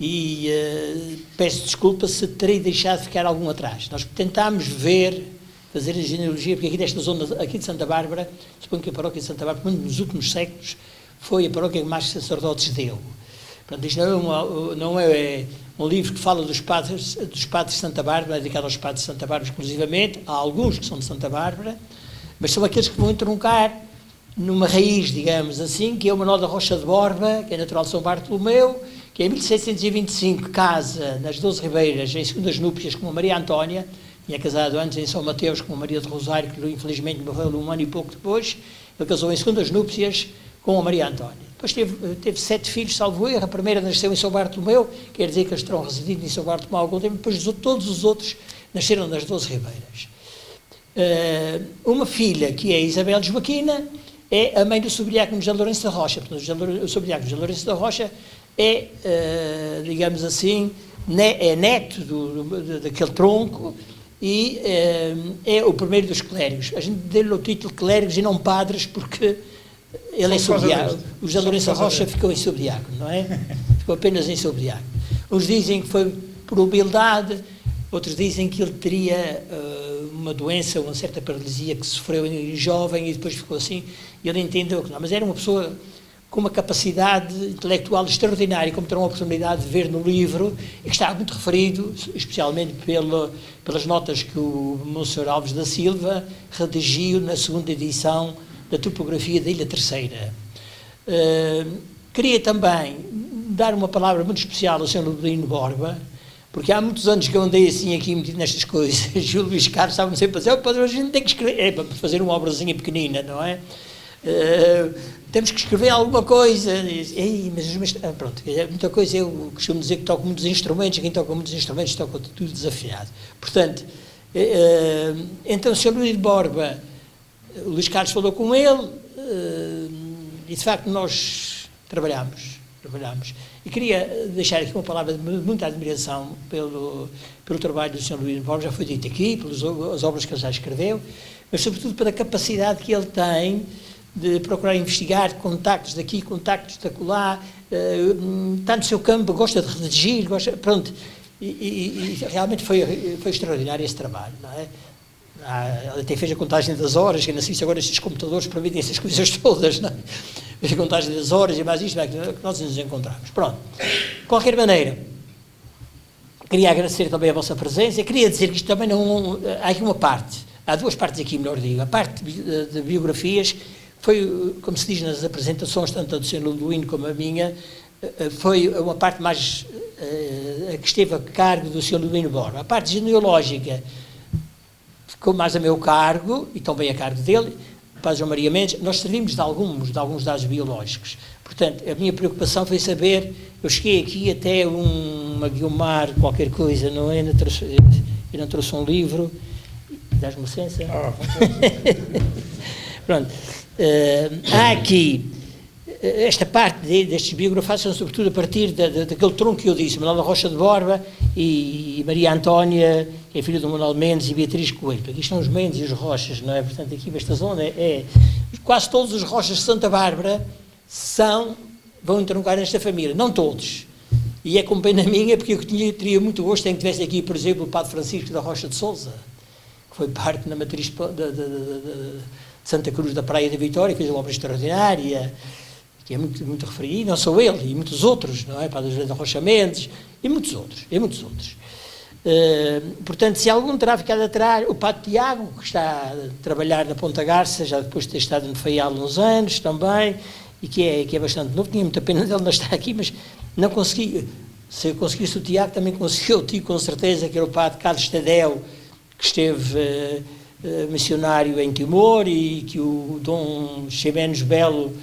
E peço desculpa se terei deixado de ficar algum atrás. Nós tentámos fazer a genealogia, porque aqui desta zona, aqui de Santa Bárbara, suponho que a paróquia de Santa Bárbara, nos últimos séculos, foi a paróquia que mais sacerdotes deu. Portanto, isto não é um livro que fala dos padres de Santa Bárbara, é dedicado aos padres de Santa Bárbara exclusivamente. Há alguns que são de Santa Bárbara, mas são aqueles que vão entroncar numa raiz, digamos assim, que é o Manuel da Rocha de Borba, que é natural de São Bartolomeu, que em 1725 casa nas 12 Ribeiras, em segundas núpcias, com a Maria Antónia. Tinha casado antes em São Mateus com a Maria de Rosário, que infelizmente morreu um ano e pouco depois. Ele casou em segundas núpcias com a Maria Antónia. Depois teve 7 filhos, salvo erro. A primeira nasceu em São Bartolomeu, quer dizer que eles terão residido em São Bartolomeu há algum tempo. Depois todos os outros nasceram nas 12 Ribeiras. Uma filha, que é Isabel Joaquina, é a mãe do subdiácono José Lourenço da Rocha. Portanto, o subdiácono José Lourenço da Rocha é, digamos assim, é neto daquele tronco e é o primeiro dos clérigos. A gente deu-lhe o título de clérigos e não padres porque ele é subdiácono. O José Lourenço da Rocha ficou em subdiácono, não é? Ficou apenas em subdiácono. Uns dizem que foi por humildade, outros dizem que ele teria uma doença, uma certa paralisia que sofreu em jovem e depois ficou assim. E ele entendeu que não, mas era uma pessoa com uma capacidade intelectual extraordinária, como terão a oportunidade de ver no livro, e que está muito referido, especialmente pelas notas que o Monsenhor Alves da Silva redigiu na 2ª edição da topografia da Ilha Terceira. Queria também dar uma palavra muito especial ao Sr. Liduíno Borba, porque há muitos anos que eu andei assim aqui metido nestas coisas, e o Luís Carlos estava sempre a dizer, padre, a gente tem que escrever, para fazer uma obrazinha pequenina, não é? Temos que escrever alguma coisa. Pronto, é muita coisa. Eu costumo dizer que toco muitos instrumentos, quem toca muitos instrumentos toca tudo desafiado. Portanto, então o Sr. Liduíno Borba, o Luís Carlos falou com ele, e de facto nós trabalhámos trabalhámos. E queria deixar aqui uma palavra de muita admiração pelo trabalho do Sr. Luís Borba, já foi dito aqui, pelas obras que ele já escreveu, mas sobretudo pela capacidade que ele tem de procurar investigar contactos daqui, contactos de acolá, está no seu campo, gosta de redigir, pronto, e realmente foi extraordinário esse trabalho, não é? Ele até fez a contagem das horas, que na Suíça agora estes computadores permitem essas coisas todas, não é? Fez a contagem das horas e mais isto, que nós nos encontramos. Pronto. De qualquer maneira, queria agradecer também a vossa presença, queria dizer que isto também não... Há aqui uma parte, há duas partes aqui, melhor digo. A parte de biografias foi, como se diz nas apresentações, tanto do Sr. Ludoino como a minha, foi uma parte mais... que esteve a cargo do Sr. Ludoino Borba. A parte genealógica ficou mais a meu cargo, e também a cargo dele, o Padre João Maria Mendes. Nós servimos de alguns dados biológicos. Portanto, a minha preocupação foi saber, eu cheguei aqui até uma Guilmar, qualquer coisa, não é? Eu não trouxe um livro, dás-me licença? Pronto. Há aqui, esta parte destes biógrafos são sobretudo a partir daquele tronco que eu disse, Manuel da Rocha de Borba e Maria Antónia, que é filha do Manuel Mendes, e Beatriz Coelho. Aqui estão os Mendes e os Rochas, não é? Portanto, aqui nesta zona quase todos os Rochas de Santa Bárbara vão entroncar nesta família, não todos. E é com pena minha, porque eu teria muito gosto em que tivesse aqui, por exemplo, o Padre Francisco da Rocha de Sousa, que foi parte na matriz de Santa Cruz da Praia da Vitória, fez uma obra extraordinária, que é muito, muito referido, e não só ele, e muitos outros, não é? Padre José da Rocha Mendes, e muitos outros. Portanto, se algum terá ficado atrás, o Padre Tiago, que está a trabalhar na Ponta Garça, já depois de ter estado no Faial uns anos também, e que é bastante novo, tinha muita pena dele não estar aqui, mas não consegui. Se eu conseguisse o Tiago, também conseguiu o tio, com certeza, que era o Padre Carlos Tadeu, que esteve missionário em Timor, e que o Dom Ximenes Belo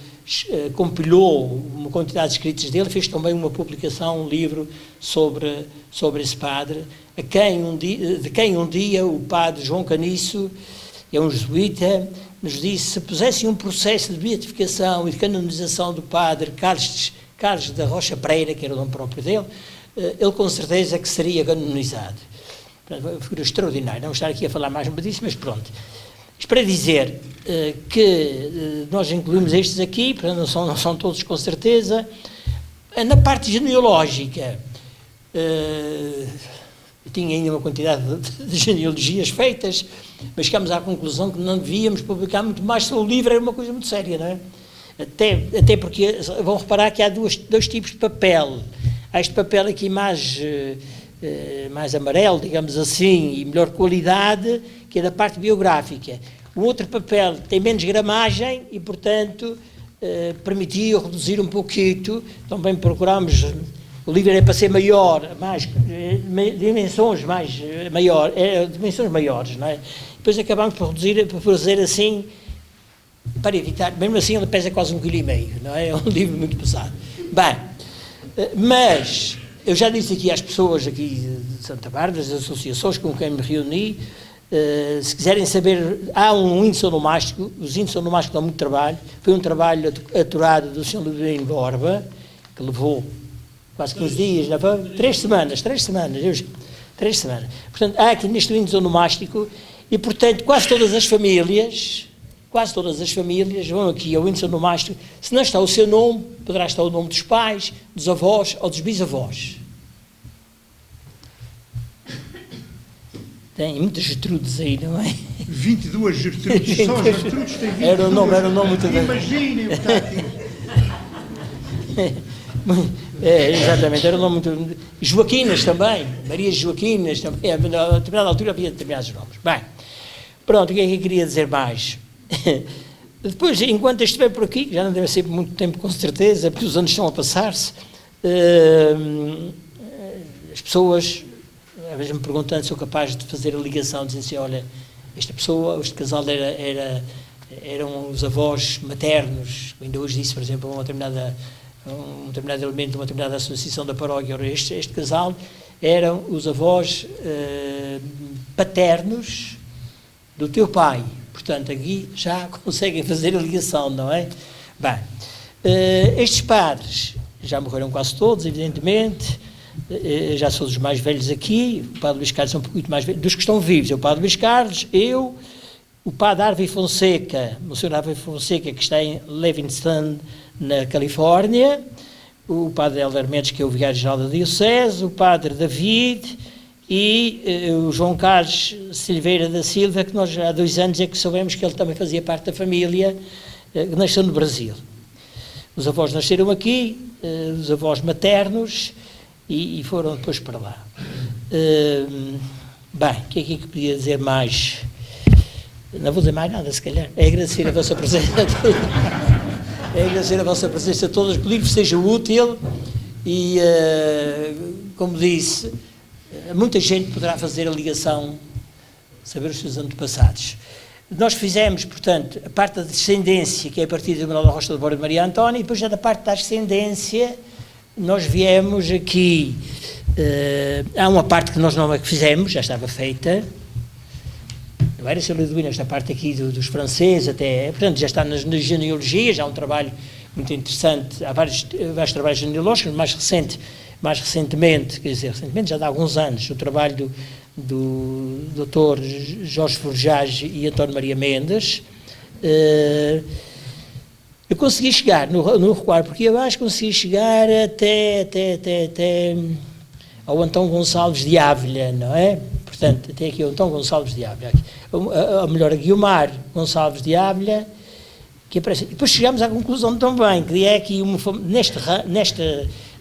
compilou uma quantidade de escritos dele, fez também uma publicação, um livro sobre esse padre, de quem um dia o Padre João Caniço, é um jesuíta, nos disse: se pusessem um processo de beatificação e de canonização do Padre Carlos da Rocha Pereira, que era o nome próprio dele, ele com certeza que seria canonizado. Uma figura extraordinária. Não vou estar aqui a falar mais disso, mas pronto. Isto para dizer que nós incluímos estes aqui, não são todos com certeza. Na parte genealógica, eu tinha ainda uma quantidade de genealogias feitas, mas chegámos à conclusão que não devíamos publicar muito mais, se o livro era uma coisa muito séria, não é? Até porque vão reparar que há dois tipos de papel. Há este papel aqui mais amarelo, digamos assim, e melhor qualidade, que é da parte biográfica. O outro papel tem menos gramagem e, portanto, permitiu reduzir um pouquinho. Também procurámos, o livro era para ser maior, dimensões maiores, não é? Depois acabámos por reduzir, por fazer assim, para evitar, mesmo assim ele pesa quase 1,5 kg, não é? É um livro muito pesado. Bem, mas eu já disse aqui às pessoas aqui de Santa Bárbara, das associações com quem me reuni, se quiserem saber, há um índice onomástico, os índices onomásticos dão muito trabalho, foi um trabalho aturado do Sr. Ludovico Borba, que levou quase 15 dias, não foi? 3 semanas. Portanto, há aqui neste índice onomástico, e portanto quase todas as famílias vão aqui ao índice onomástico. Se não está o seu nome, poderá estar o nome dos pais, dos avós ou dos bisavós. Tem muitas Gertrudes aí, não é? 22 Gertrudes, só Gertrudes tem 22. Era um nome muito grande. Imaginem o que está aqui. Exatamente, era um nome muito... Joaquinas também, Maria Joaquinas também, a determinada altura havia determinados nomes. Bem, pronto, o que é que eu queria dizer mais? Depois, enquanto eu estiver por aqui, já não deve ser muito tempo com certeza, porque os anos estão a passar-se, as pessoas, às vezes me perguntando se sou capaz de fazer a ligação, dizem assim: olha, esta pessoa, este casal eram os avós maternos, ainda hoje disse, por exemplo, um determinado elemento de uma determinada associação da paróquia. Ora, este casal eram os avós paternos do teu pai. Portanto, aqui já conseguem fazer a ligação, não é? Bem, estes padres já morreram quase todos, evidentemente, já sou dos mais velhos aqui, o padre Luís Carlos é um pouco mais velho, dos que estão vivos, é o padre Luís Carlos, eu, o padre Harvey Fonseca, o senhor Harvey Fonseca, que está em Livingston, na Califórnia, o padre Helder Mendes, que é o vigário-geral da Diocese, o padre David e o João Carlos Silveira da Silva, que nós há 2 anos é que soubemos que ele também fazia parte da família, que nasceu no Brasil. Os avós nasceram aqui, os avós maternos, e foram depois para lá. Bem, o que é que podia dizer mais? Não vou dizer mais nada, se calhar. É agradecer a vossa presença. É agradecer a vossa presença a todos, que o livro seja útil e, como disse, muita gente poderá fazer a ligação, saber os seus antepassados. Nós fizemos, portanto, a parte da descendência, que é a partir de Manuel da Rocha de Borba de Maria Antónia, e depois já da parte da ascendência, nós viemos aqui, há uma parte que nós não fizemos, já estava feita, não era, Sr. Liduíno, esta parte aqui dos franceses, até, portanto, já está nas genealogias, há um trabalho muito interessante, há vários trabalhos genealógicos, mais recentemente, quer dizer, já há alguns anos, o trabalho do Dr. Jorge Forjage e António Maria Mendes. Eu consegui chegar no recuar, porque eu acho que consegui chegar até ao Antão Gonçalves de Ávila, não é? Portanto, até aqui o Antão Gonçalves de Ávila, ou melhor, a Guiomar Gonçalves de Ávila, que aparece. E depois chegámos à conclusão também, que é aqui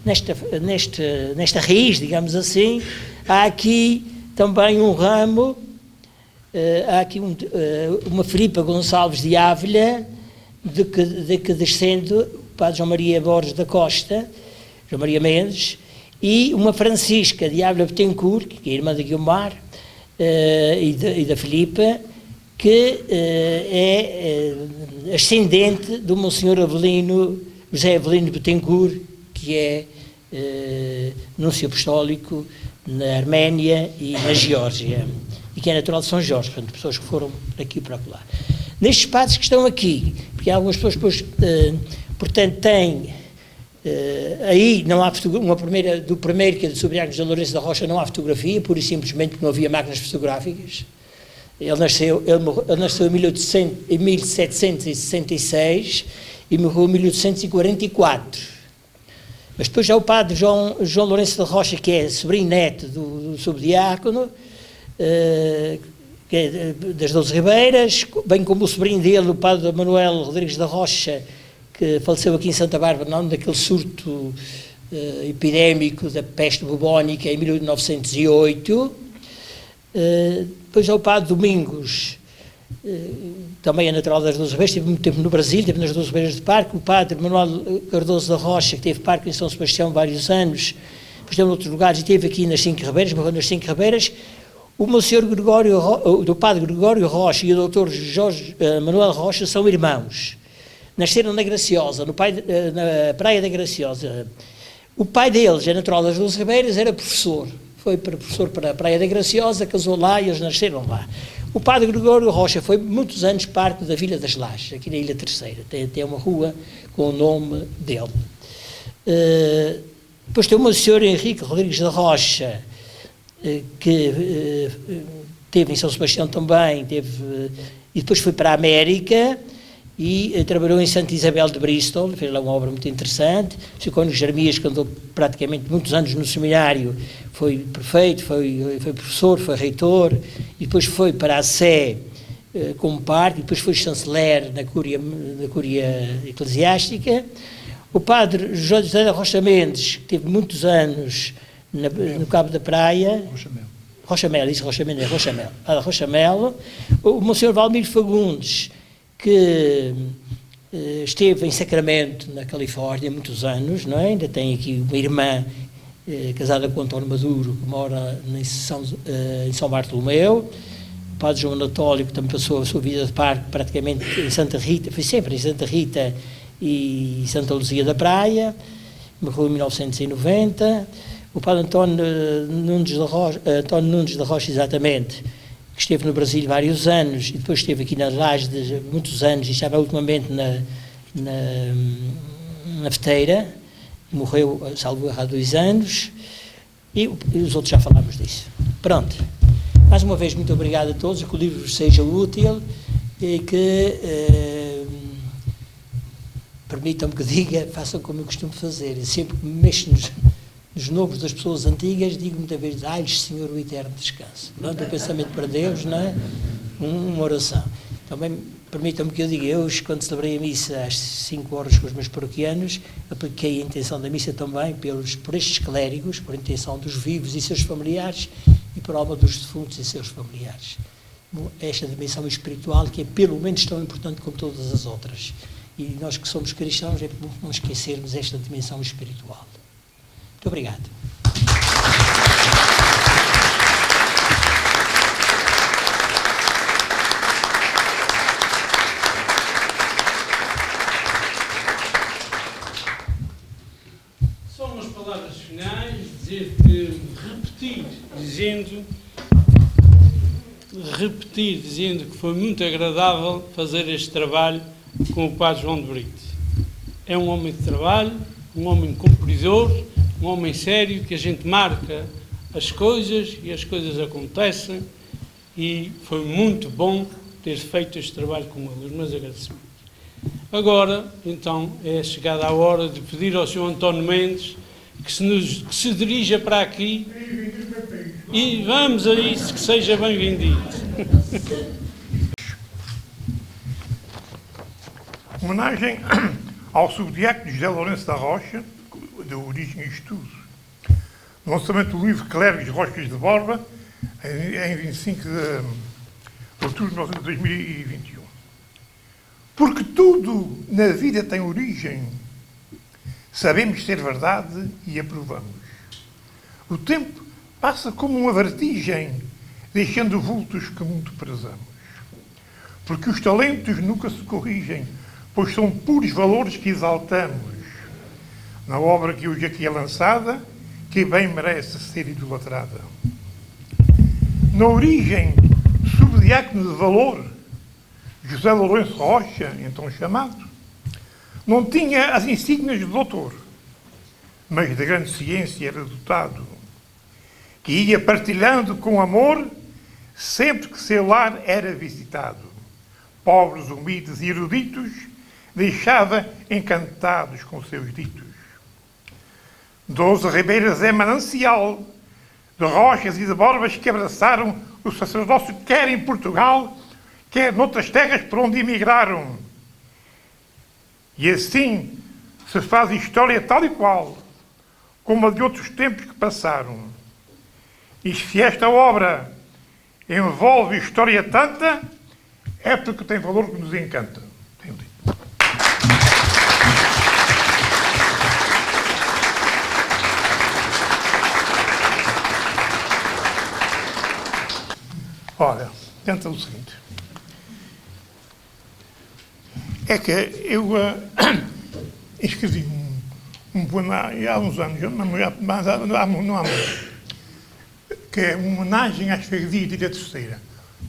nesta raiz, digamos assim, há aqui também um ramo, há aqui uma Filipa Gonçalves de Ávila, de que descende o padre João Maria Borges da Costa, João Maria Mendes, e uma Francisca de Ávila Betancourt, que é irmã da Guiomar e da Filipa, que é ascendente do Monsenhor José Avelino Betancourt, que é núncio apostólico na Arménia e na Geórgia, e que é natural de São Jorge, portanto, pessoas que foram por aqui e para lá. Nestes padres que estão aqui, porque algumas pessoas depois, portanto, têm, aí não há do primeiro, que é de Sobriagos de Lourenço da Rocha, não há fotografia, pura e simplesmente porque não havia máquinas fotográficas. Ele nasceu em 1766 e morreu em 1844. Mas depois já o padre João Lourenço da Rocha, que é sobrinho neto do subdiácono, que é das 12 Ribeiras, bem como o sobrinho dele, o padre Manuel Rodrigues da Rocha, que faleceu aqui em Santa Bárbara, não, daquele surto epidémico da peste bubónica em 1908. Depois já o padre Domingos, também é natural das 12 Ribeiras, esteve muito tempo no Brasil, esteve nas 12 Ribeiras de Parque. O padre Manuel Cardoso da Rocha, que teve parque em São Sebastião vários anos, depois esteve em outros lugares e esteve aqui nas 5 Ribeiras, morreu nas 5 Ribeiras. O Monsenhor do padre Gregório Rocha e o doutor Manuel Rocha são irmãos. Nasceram na Graciosa, na Praia da Graciosa. O pai deles, é natural das 12 Ribeiras, era professor. Foi professor para a Praia da Graciosa, casou lá e eles nasceram lá. O padre Gregório Rocha foi muitos anos parte da Vila das Lajes, aqui na Ilha Terceira. Tem uma rua com o nome dele. Depois tem o Monsenhor Henrique Rodrigues da Rocha, que teve em São Sebastião também, e depois foi para a América e trabalhou em Santa Isabel de Bristol, fez lá uma obra muito interessante. O Sr. Cônigo Jeremias, que andou praticamente muitos anos no seminário, foi prefeito, foi professor, foi reitor, e depois foi para a Sé como parte, e depois foi chanceler na Cúria Eclesiástica. O padre José da Rocha Mendes, que teve muitos anos no Cabo da Praia, Rochamel, o Monsenhor Valmir Fagundes, que esteve em Sacramento, na Califórnia, há muitos anos, não é? Ainda tem aqui uma irmã casada com António Maduro, que mora em São Bartolomeu. O padre João Anatólio, que também passou a sua vida de parque praticamente em Santa Rita, foi sempre em Santa Rita e Santa Luzia da Praia, morreu em 1990. O padre António Nunes da Rocha, exatamente, que esteve no Brasil vários anos e depois esteve aqui nas Lajes muitos anos e estava ultimamente na Feteira, morreu, salvo erro, há 2 anos, e os outros já falámos disso. Pronto. Mais uma vez, muito obrigado a todos, que o livro seja útil e que permitam-me que diga, façam como eu costumo fazer. Eu sempre que me mexo nos nomes das pessoas antigas, digo muitas vezes, ai-lhes, Senhor, o eterno descanso. Levanto o pensamento para Deus, não é? Uma oração. Também permitam-me que eu diga, eu, quando celebrei a missa às 5 horas com os meus paroquianos, apliquei a intenção da missa também por estes clérigos, por intenção dos vivos e seus familiares, e por alma dos defuntos e seus familiares. Esta dimensão espiritual, que é pelo menos tão importante como todas as outras. E nós que somos cristãos, é bom não esquecermos esta dimensão espiritual. Muito obrigado. Só umas palavras finais, repetir dizendo que foi muito agradável fazer este trabalho com o Padre João de Brito. É um homem de trabalho, um homem cumpridor, um homem sério, que a gente marca as coisas e as coisas acontecem, e foi muito bom ter feito este trabalho com ele. Os meus agradecimentos. Agora, então, é chegada a hora de pedir ao Sr. António Mendes que se dirija para aqui e vamos a isso, que seja bem-vindo. Homenagem ao subdiácono José Lourenço da Rocha, de origem e estudo. No lançamento do livro Clérigos Rochas de Borba, em 25 de outubro de 2021. Porque tudo na vida tem origem, sabemos ser verdade e aprovamos. O tempo passa como uma vertigem, deixando vultos que muito prezamos. Porque os talentos nunca se corrigem, pois são puros valores que exaltamos. Na obra que hoje aqui é lançada, que bem merece ser idolatrada. Na origem, subdiácono de valor, José Lourenço Rocha, então chamado, não tinha as insígnias de doutor, mas de grande ciência era dotado, que ia partilhando com amor sempre que seu lar era visitado. Pobres, humildes e eruditos, deixava encantados com seus ditos. 12 ribeiras é manancial, de rochas e de borbas que abraçaram o sacerdócio, quer em Portugal, quer noutras terras por onde emigraram. E assim se faz história tal e qual, como a de outros tempos que passaram. E se esta obra envolve história tanta, é porque tem valor que nos encanta. Tenho dito. Olha, tenta o seguinte. É que eu escrevi um poema há uns anos, mas não há muito, que é uma homenagem às freguesias da Terceira.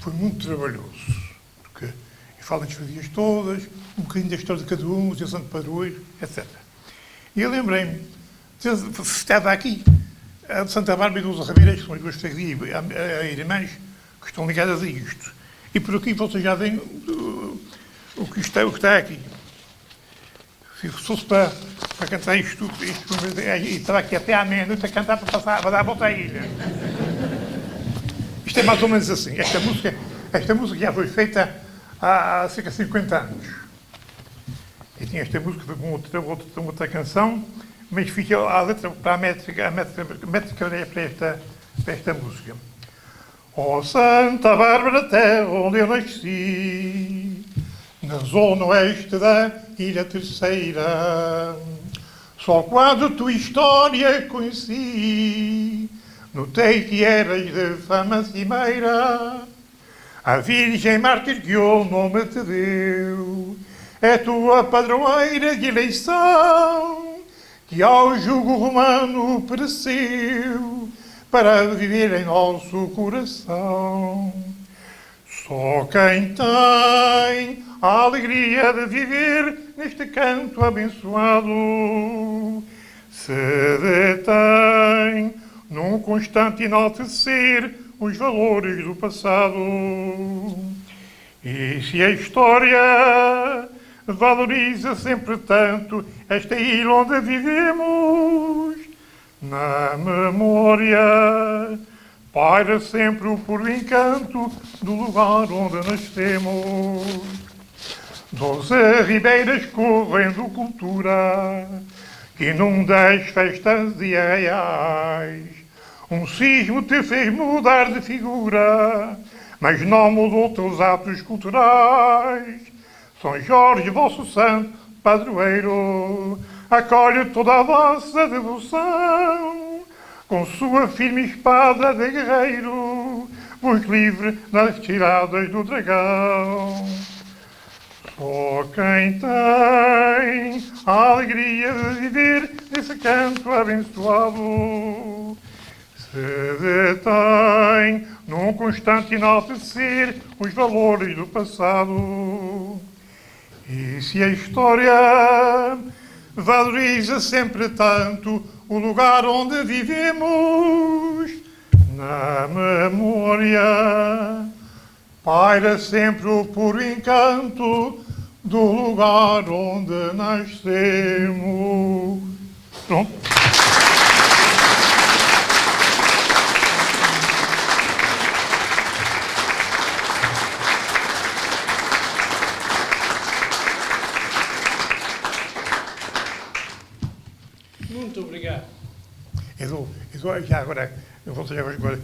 Foi muito trabalhoso, porque eu falo das freguesias todas, um bocadinho da história de cada um, o Santo Padroeiro, etc. E eu lembrei-me, se estava aqui, a de Santa Bárbara e dos Ribeiras, que são as duas freguesias irmãs, que estão ligadas a isto. E por aqui vocês já veem o que está aqui. Se fosse para cantar isto, e estava aqui até à meia-noite a cantar para dar a volta à ilha. Isto é mais ou menos assim. Esta música já foi feita há cerca de 50 anos. E tinha esta música com outra canção, mas fica a letra para a métrica para esta música. Ó Santa Bárbara, terra onde eu nasci, na zona oeste da Ilha Terceira, só quando tua história conheci, notei que eras de fama cimeira. A Virgem Mártir que o nome te deu, é tua padroeira de eleição, que ao jugo romano pereceu, para viver em nosso coração. Só quem tem a alegria de viver neste canto abençoado se detém num constante enaltecer os valores do passado. E se a história valoriza sempre tanto esta ilha onde vivemos, na memória paira sempre o puro encanto do lugar onde nascemos. 12 ribeiras correndo cultura, que inunda as festas e arraiais. Um sismo te fez mudar de figura, mas não mudou teus atos culturais. São Jorge, vosso santo padroeiro, acolhe toda a vossa devoção, com sua firme espada de guerreiro, vos livre das tiradas do dragão. Só quem tem a alegria de viver nesse canto abençoado se detém num constante enaltecer os valores do passado. E se a história valoriza sempre tanto o lugar onde vivemos, na memória paira sempre o puro encanto do lugar onde nascemos. Pronto. Muito obrigado. Já agora, eu vou dizer agora,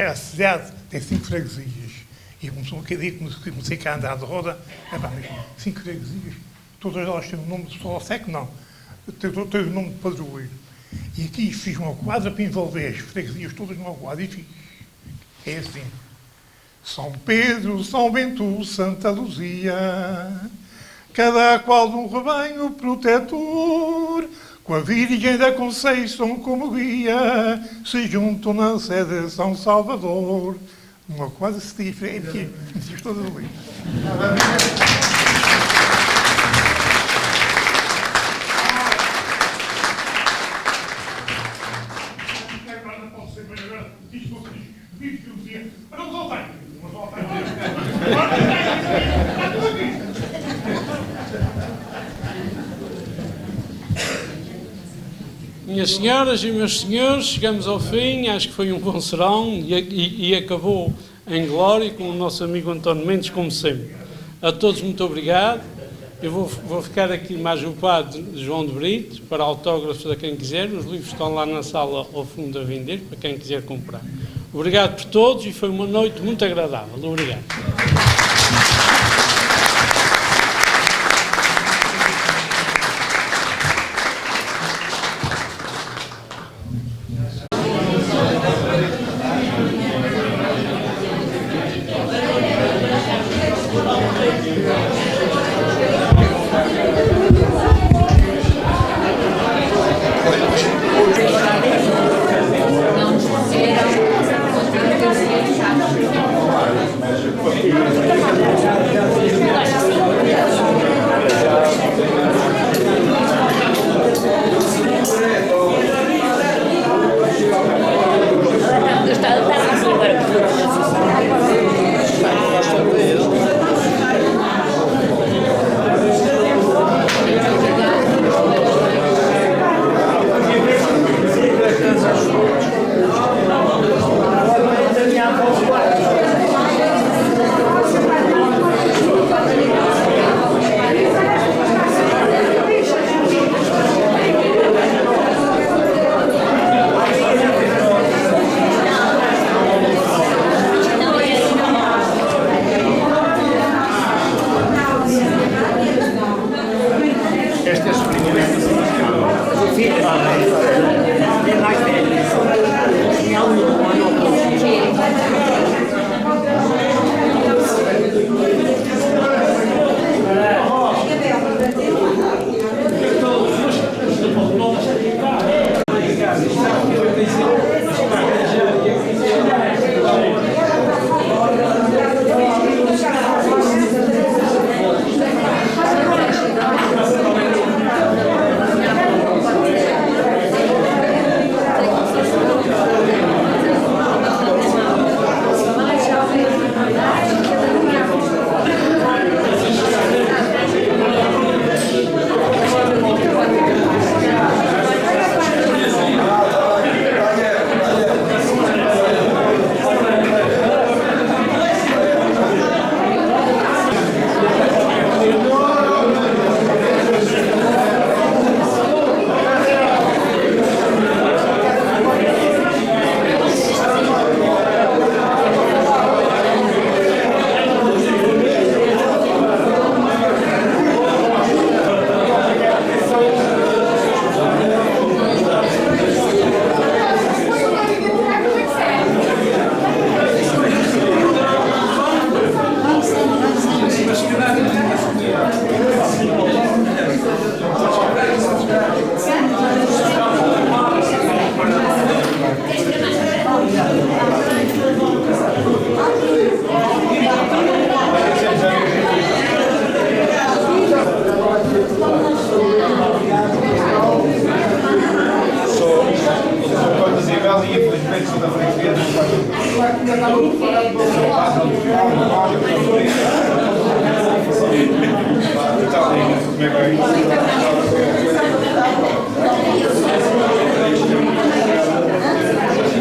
a cidade tem 5 freguesias. E começou a dia que comecei a andar de roda, mas 5 freguesias, todas elas têm o nome de só que não, tem o nome de padroeiro. E aqui fiz uma quadra para envolver as freguesias todas numa quadra e fiz. É assim: São Pedro, São Bento, Santa Luzia, cada qual de um rebanho protetor, com a Virgem da Conceição como guia, se juntam na sede de São Salvador. Uma quase se diferente, que me todas ali. Minhas senhoras e meus senhores, chegamos ao fim, acho que foi um bom serão e acabou em glória com o nosso amigo António Mendes, como sempre. A todos muito obrigado. Eu vou ficar aqui mais o padre João de Brito para autógrafos a quem quiser. Os livros estão lá na sala ao fundo a vender, para quem quiser comprar. Obrigado por todos e foi uma noite muito agradável. Obrigado. Não,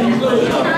Então,